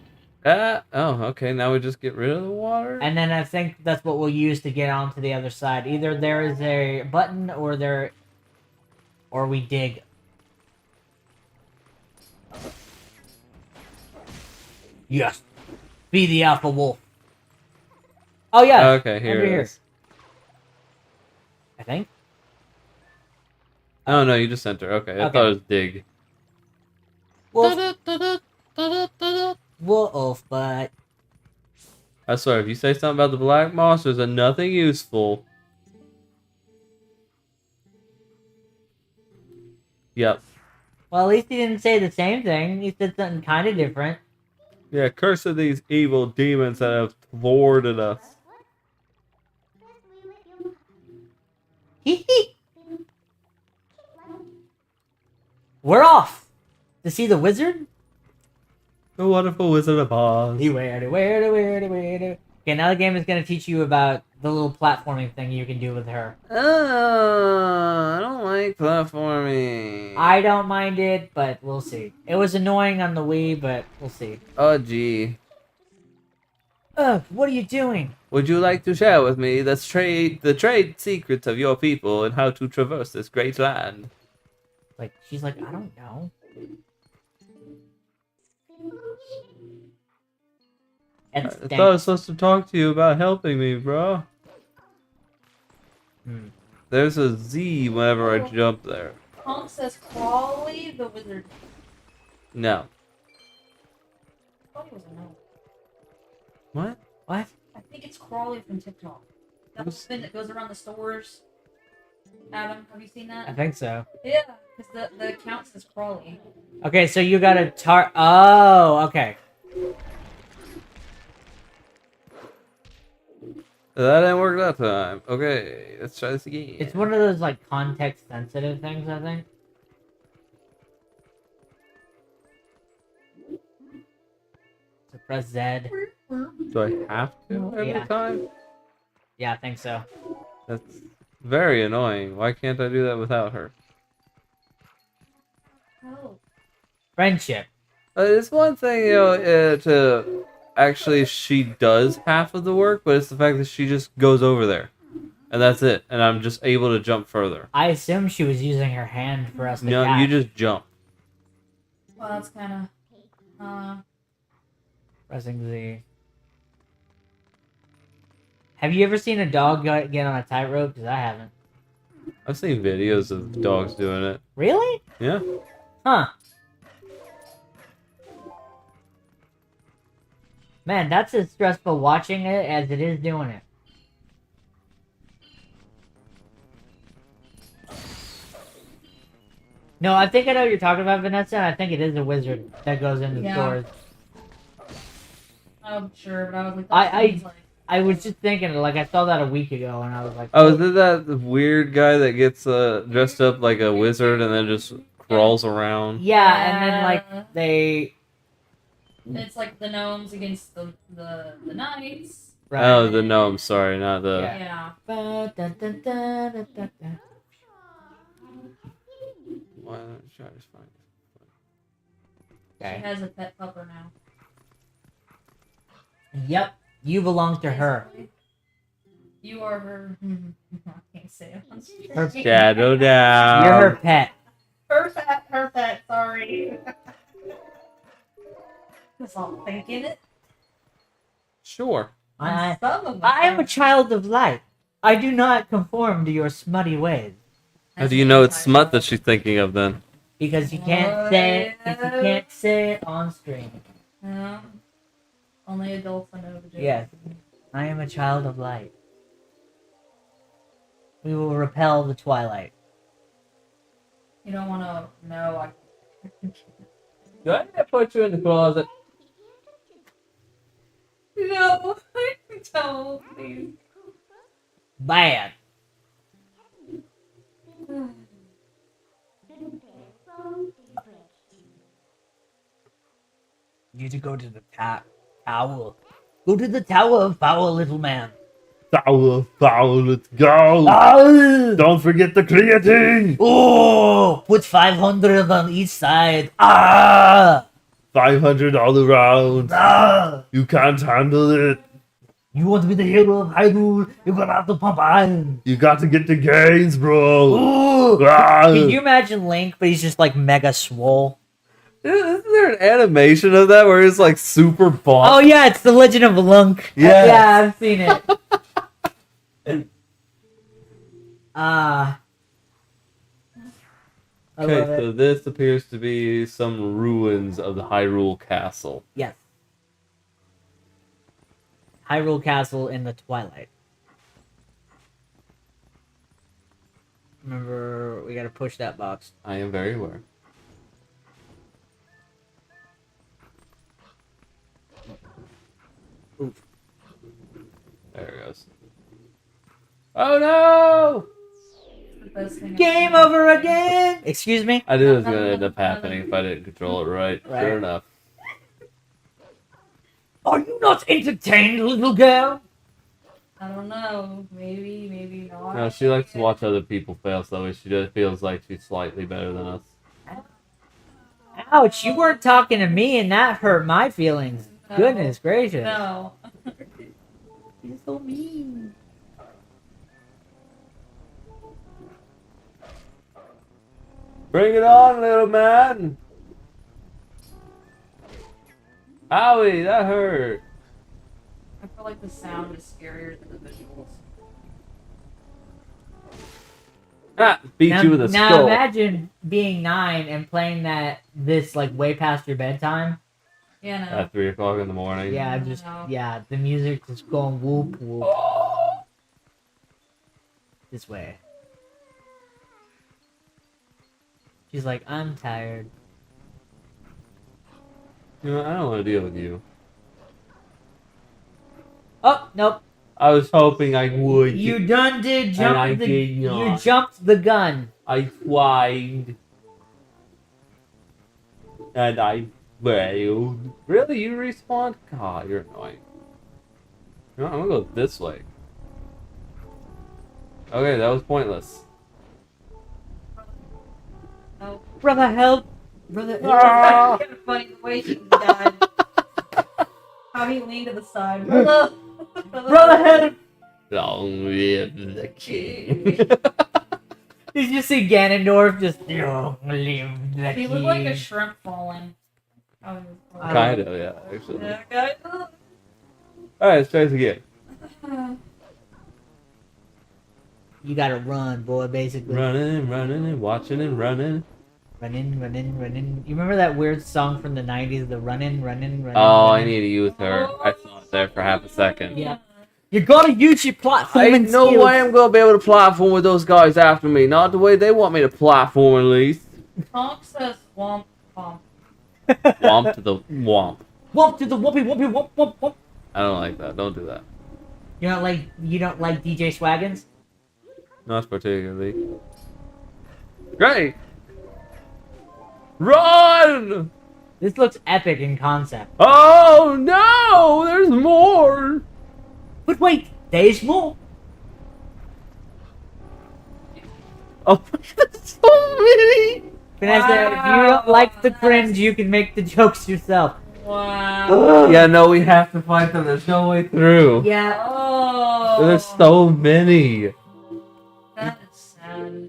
Oh, okay, now we just get rid of the water? And then I think that's what we'll use to get onto the other side. Either there is a button or we dig. Yes. Be the alpha wolf. Oh yeah. Okay, here over it here. is. I think. Oh no, you just enter. Okay, I Okay. thought it was dig. Wolf butt. I swear, if you say something about the black monsters and nothing useful. Yep. Well, at least he didn't say the same thing. He said something kind of different. Yeah, curse of these evil demons that have thwarted us. Hee hee. We're off to see the wizard. The wonderful Wizard of Oz. Okay, Okay, now the game is gonna teach you about the little platforming thing you can do with her. Oh, I don't like platforming. I don't mind it, but we'll see. It was annoying on the Wii, but we'll see. Oh, gee. Ugh, what are you doing? Would you like to share with me the trade secrets of your people and how to traverse this great land? Like, she's like, I don't know. I thought I was supposed to talk to you about helping me, bro. There's a Z whenever I jump there. Punk says Crawley the wizard. No. I thought he was a no. What? What? I think it's Crawley from TikTok. That spin that goes around the stores. Adam, have you seen I that? think so. Yeah, because the account says Crawley. Okay, so you got a Oh, okay. That didn't work that time. Okay, let's try this again. It's one of those, like, context-sensitive things, I think. So press Z. Do I have to every Yeah. time? Yeah, I think so. That's very annoying. Why can't I do that without her? Oh. Friendship. It's one thing, to actually she does half of the work, but it's the fact that she just goes over there. And that's it. And I'm just able to jump further. I assume she was using her hand for us to No, catch. you just jump. Well, that's kind of. Pressing Z. Have you ever seen a dog get on a tightrope? Because I haven't. I've seen videos of dogs doing it. Really? Yeah. Huh. Man, that's as stressful watching it as it is doing it. No, I think I know what you're talking about, Vanessa, and I think it is a wizard that goes into Yeah. stores. I'm sure, but I was like, I- seems like. I was just thinking, like, I saw that a week ago, and I was like, Oh, is it that weird guy that gets dressed up like a wizard and then just crawls around? yeah, and then, like, they... It's like the gnomes against the knights. Right. Oh, the gnome, sorry, not the... Yeah. Yeah. Ba-dun-dun-dun-dun-dun-dun. Why don't you try to find She Okay. has a pet pupper now. Yep, you belong to her. Basically. You are her. I can't say it on stream. Her- Shadow down. You're her pet. Her pet, sorry. That's all thinking it. Sure. I Some of am a them. child of light. I do not conform to your smutty ways. How do you know it's smut that she's thinking of then? Because you can't say it. Because you can't say it on stream. No. Only adults know the joke. Yes. I am a child of light. We will repel the twilight. You don't want to know. Do I need to put you in the closet? No, don't, please. Bad. You need to go to the tower. Go to the tower of power, little man. Power, let's go! Ah! Don't forget the creatine! Oh, put 500 on each side. Ah! 500 all around. Ah! You can't handle it. You want to be the hero of Hyrule? You're gonna have to pump iron. You got to get the gains, bro. Ooh! Ah. Can you imagine Link, but he's just like mega swole? Isn't there an animation of that where he's like super buff? Oh yeah, it's the Legend of Lunk. Yes. Yeah, I've seen it. I Okay, love it. so this appears to be some ruins of the Hyrule Castle. Yes. Hyrule Castle in the Twilight. Remember, we gotta push that box. I am very aware. Oof. There it goes. Oh no! The best thing Game I've over again! Excuse me? I knew it was gonna end up happening if I didn't control it right. Right. Sure enough. Are you not entertained, little girl? I don't know. Maybe not. No, she likes to watch other people fail, so she just feels like she's slightly better than us. Ouch, you weren't talking to me and that hurt my feelings. No. Goodness gracious. No. You're so mean. Bring it on, little man! Owie, that hurt! I feel like the sound is scarier than the visuals. Ah, beat you with a now skull. imagine being 9 and playing this like way past your bedtime. Yeah, no. At 3 o'clock in the morning. Yeah, just the music just going whoop whoop this way. She's like, I'm tired. You know, I don't want to deal with you. Oh nope. I was hoping I would. You done did jump I the did not. you jumped the gun. I tried. And I failed. Really? You respawned? God, you're annoying. You know, I'm gonna go this way. Okay, that was pointless. Oh. Brother help! Brother Ah! It's kind of funny the way she died. How he leaned to the side. Brother! Brother help! Long live the king. Did you see Ganondorf just long live the He looked like a shrimp falling. Oh, Kind of, yeah, actually. yeah, guys. Alright, let's try this again. You gotta run, boy, basically. Running and watching and running. Running. You remember that weird song from the 90s, the running? Oh, I need to use her. I saw it there for half a second. Yeah. You gotta use your platforming Ain't no skills. way I'm gonna be able to platform with those guys after me. Not the way they want me to platform, at least. Tonk says womp womp. Womp to the womp. Womp to the whoopee, womp. I don't like that. Don't do that. You don't like DJ Swaggins? Not particularly. Great! Run! This looks epic in concept. Oh no! There's more! But wait, there's more. Oh, there's so many! Vanessa, if you don't like the cringe, you can make the jokes yourself. Wow. Yeah, no, we have to fight them. There's no way through. Yeah. Oh. There's so many. That is sad.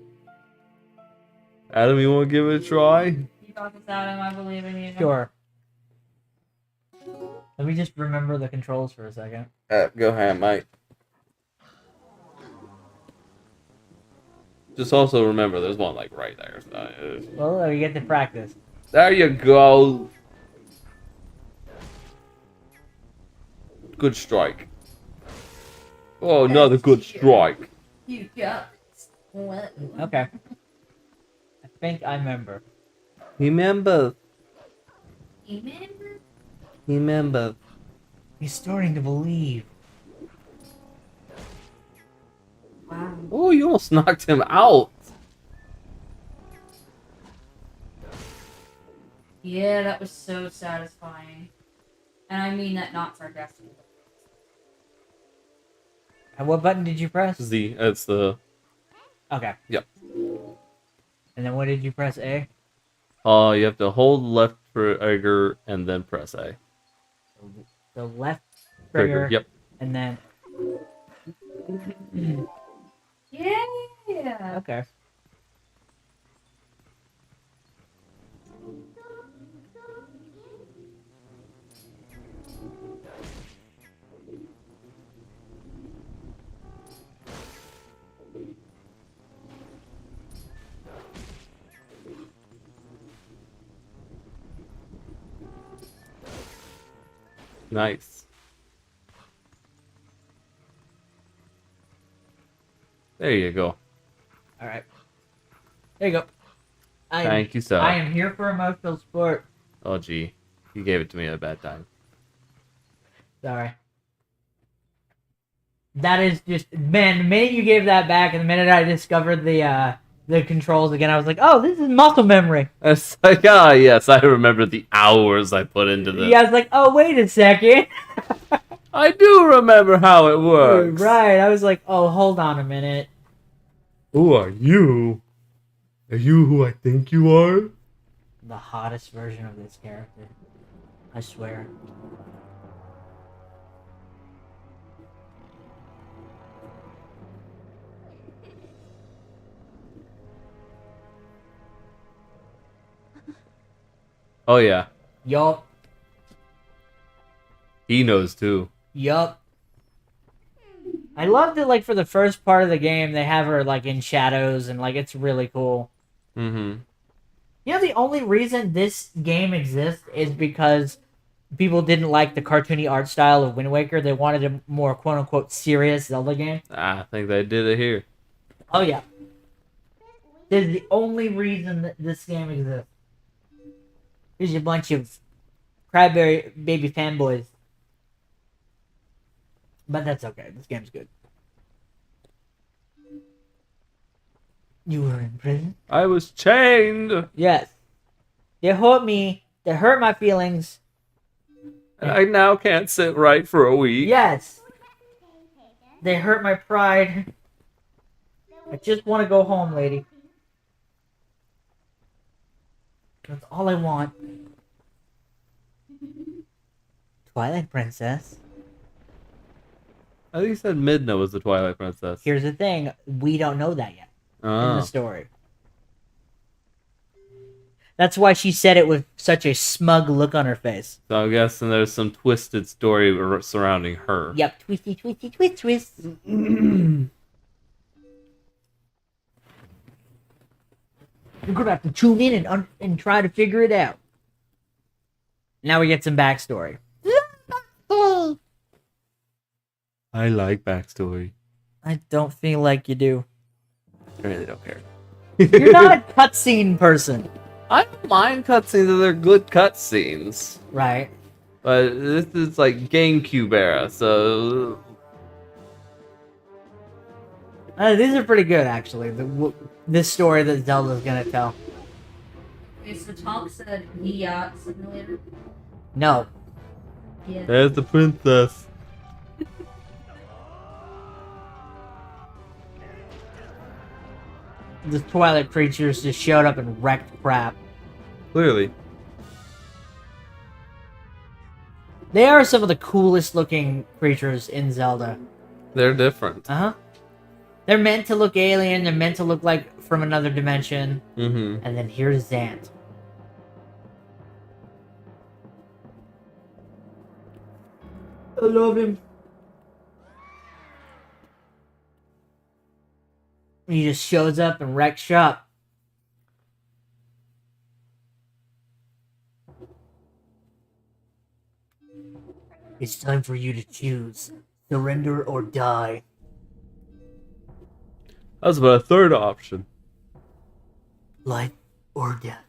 Adam, you want to give it a try? You got this, Adam. I believe in you. Sure. Let me just remember the controls for a second. Go ahead, mate. Just also remember, there's one like right there. So, Well, we get to practice. there you go. Good strike. Oh, another good strike. You got what? Okay. I think I remember. Remember. Remember? Remember. He's starting to believe. Wow. Oh, you almost knocked him out. Yeah, that was so satisfying. And I mean that not sarcastically. And what button did you press? Z. It's the. Okay. Yep. And then what did you press? A? You have to hold left trigger and then press A. The left trigger. Yep. And then. Yeah. Okay. Nice. There you go. All right. There you go. Thank you, sir. I am here for emotional support. Oh, gee. You gave it to me at a bad time. Sorry. That is just, man, the minute you gave that back and the minute I discovered the the controls again. I was like, oh, this is muscle memory. It's like, ah, yes, I remember the hours I put into this. Yeah, I was like, oh, wait a second. I do remember how it works. Right. I was like, oh, hold on a minute. Who are you? Are you who I think you are? The hottest version of this character. I swear. Oh, yeah. Yup. He knows, too. Yup. I loved it, like, for the first part of the game, they have her, like, in shadows, and, like, it's really cool. Mm-hmm. You know, the only reason this game exists is because people didn't like the cartoony art style of Wind Waker. They wanted a more quote-unquote serious Zelda game. I think they did it here. Oh, yeah. This is the only reason that this game exists. There's a bunch of cryberry baby fanboys. But that's okay. This game's good. You were in prison? I was chained. Yes. They hurt me. They hurt my feelings. I now can't sit right for a week. Yes. They hurt my pride. I just want to go home, lady. That's all I want. Twilight Princess. I think you said Midna was the Twilight Princess. Here's the thing. We don't know that yet in the Oh. story. That's why she said it with such a smug look on her face. So I'm guessing there's some twisted story surrounding her. Yep. Twisty, twisty, twist, twist. You're gonna have to tune in and try to figure it out. Now we get some backstory. I like backstory. I don't feel like you do. I really don't care. You're not a cutscene person. I don't mind cutscenes if they're good cutscenes. Right. But this is like GameCube era, so... These are pretty good, actually. This story that Zelda's gonna tell. Okay, so Tonk said yacht simulator. No. Yeah. There's the princess. The Twilight creatures just showed up and wrecked crap. Clearly. They are some of the coolest looking creatures in Zelda. They're different. Uh-huh. They're meant to look alien, they're meant to look like from another dimension. Mm-hmm. And then here's Zant. I love him. He just shows up and wrecks shop. It's time for you to choose. Surrender or die. That was about a third option. Life or death.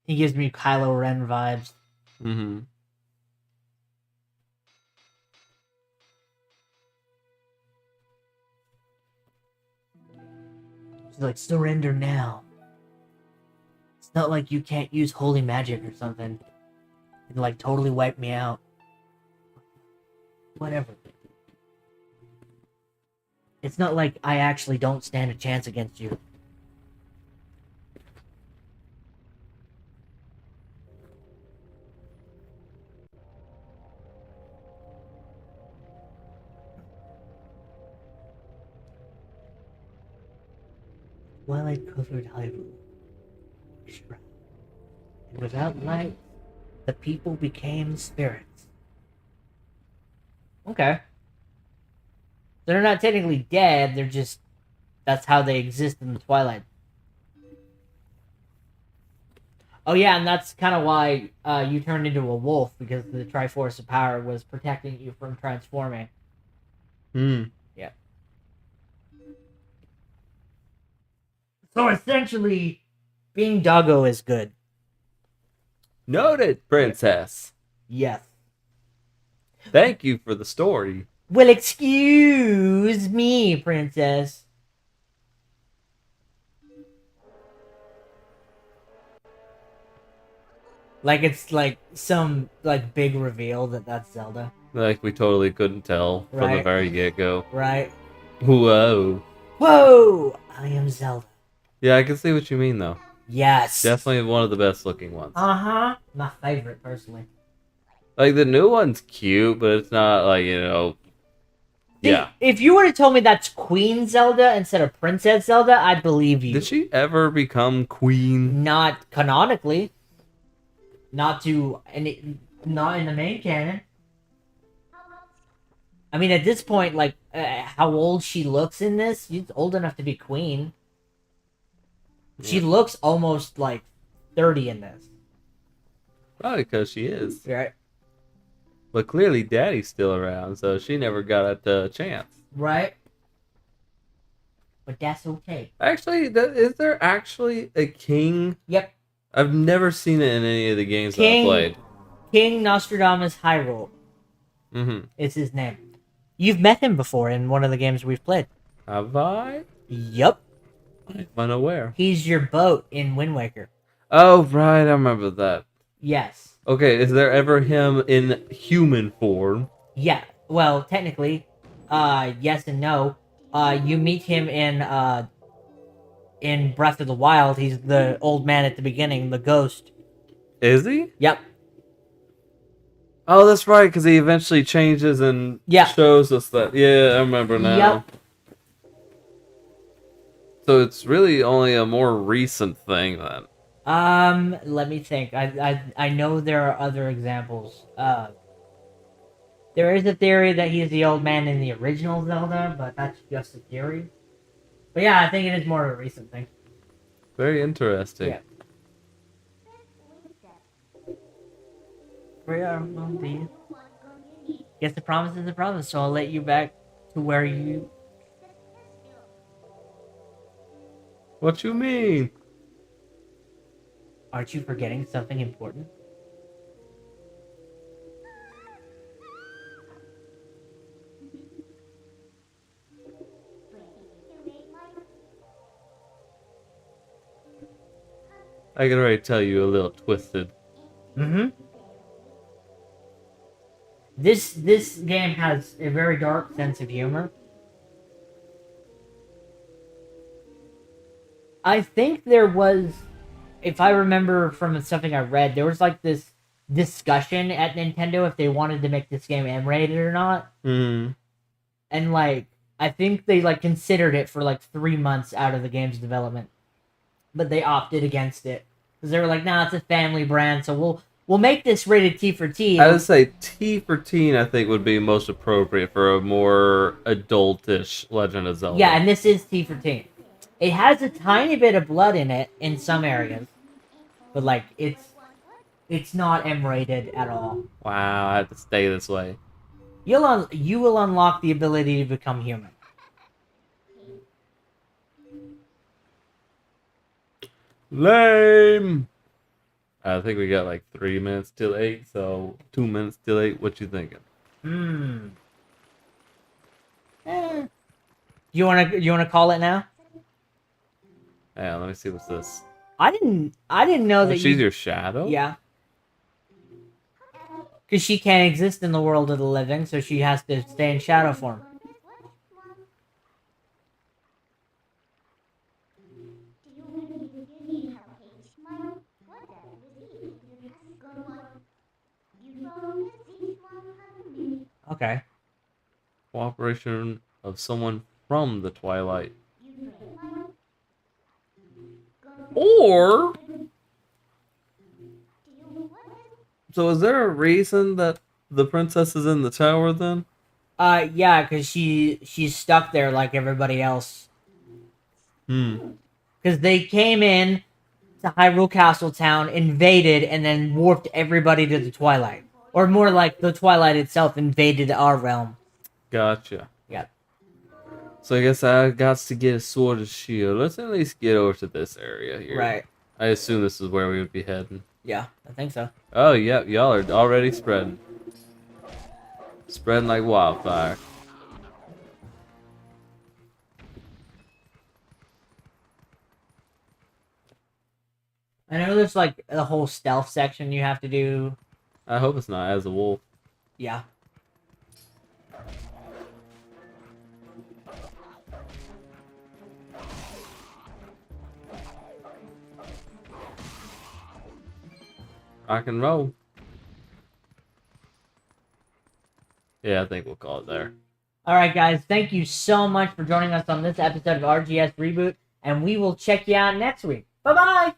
He gives me Kylo Ren vibes. Mm-hmm. She's like, surrender now. It's not like you can't use holy magic or something. You can, like, totally wipe me out. Whatever. It's not like I actually don't stand a chance against you. Twilight-covered Hyrule. And without light, the people became spirits. Okay. They're not technically dead, they're just... That's how they exist in the Twilight. Oh yeah, and that's kind of why you turned into a wolf, because the Triforce of Power was protecting you from transforming. Hmm. Yeah. So essentially, being doggo is good. Noted, princess. Yes. Thank you for the story. Well, excuse me, princess. Like it's like some like big reveal that that's Zelda, Like we totally couldn't tell from the Right. very get-go. right? Whoa. Whoa! I am Zelda. Yeah, I can see what you mean though. Yes. Definitely one of the best looking ones. My favorite, personally. Like the new one's cute, but it's not like, you know. Yeah. If you would have told me that's Queen Zelda instead of Princess Zelda, I'd believe you. Did she ever become queen? Not canonically. Not in the main canon. I mean, at this point, like, how old she looks in this, she's old enough to be queen. She Yeah. looks almost like 30 in this. Probably because she is. Right. But clearly Daddy's still around, so she never got a chance. Right. But that's okay. Actually, is there actually a king? Yep. I've never seen it in any of the games that I King- played. King Nostradamus Hyrule Mm-hmm. is his name. You've met him before in one of the games we've played. Have I? Yup. I'm unaware. He's your boat in Wind Waker. Oh, right, I remember that. Yes. Okay, is there ever him in human form? Yeah. Well, technically, yes and no. You meet him in Breath of the Wild. He's the old man at the beginning, the ghost. Is he? Yep. Oh, that's right, because he eventually changes and Yeah. shows us that. Yeah, I remember now. Yep. So it's really only a more recent thing then. Let me think. I know there are other examples. There is a theory that he's the old man in the original Zelda, but that's just a theory. But yeah, I think it is more of a recent thing. Very interesting. Yeah. Guess the promise is the promise, so I'll let you back to where you. What you mean? Aren't you forgetting something important? I can already tell you a little twisted. Mm-hmm. This game has a very dark sense of humor. I think there was, if I remember from something I read, there was like this discussion at Nintendo if they wanted to make this game M-rated or not. Hmm. And like, I think they like considered it for like 3 months out of the game's development, but they opted against it because they were like, "Nah, it's a family brand, so we'll make this rated T for T." I would say T for teen, I think, would be most appropriate for a more adultish Legend of Zelda. Yeah, and this is T for T. It has a tiny bit of blood in it in some areas, but like it's not M-rated at all. Wow, I have to stay this way. You will unlock the ability to become human. Lame! I think we got like 3 minutes till 8, so 2 minutes till 8. What you thinking? You wanna call it now? Yeah, let me see what's this. I didn't know that She's your shadow? Yeah. Because she can't exist in the world of the living, so she has to stay in shadow form. Okay. Cooperation of someone from the Twilight. Or... So is there a reason that the princess is in the tower then? Yeah, because she's stuck there like everybody else. Because they came in to Hyrule Castle Town, invaded, and then warped everybody to the Twilight. Or more like the Twilight itself invaded our realm. Gotcha. Yeah. So I guess I got to get a sword and shield. Let's at least get over to this area here. Right. I assume this is where we would be heading. Yeah, I think so. Oh, yeah, y'all are already spreading. Spreading like wildfire. I know there's like the whole stealth section you have to do. I hope it's not as a wolf. Yeah. I can roll. Yeah, I think we'll call it there. Alright, guys. Thank you so much for joining us on this episode of RGS Reboot. And we will check you out next week. Bye-bye!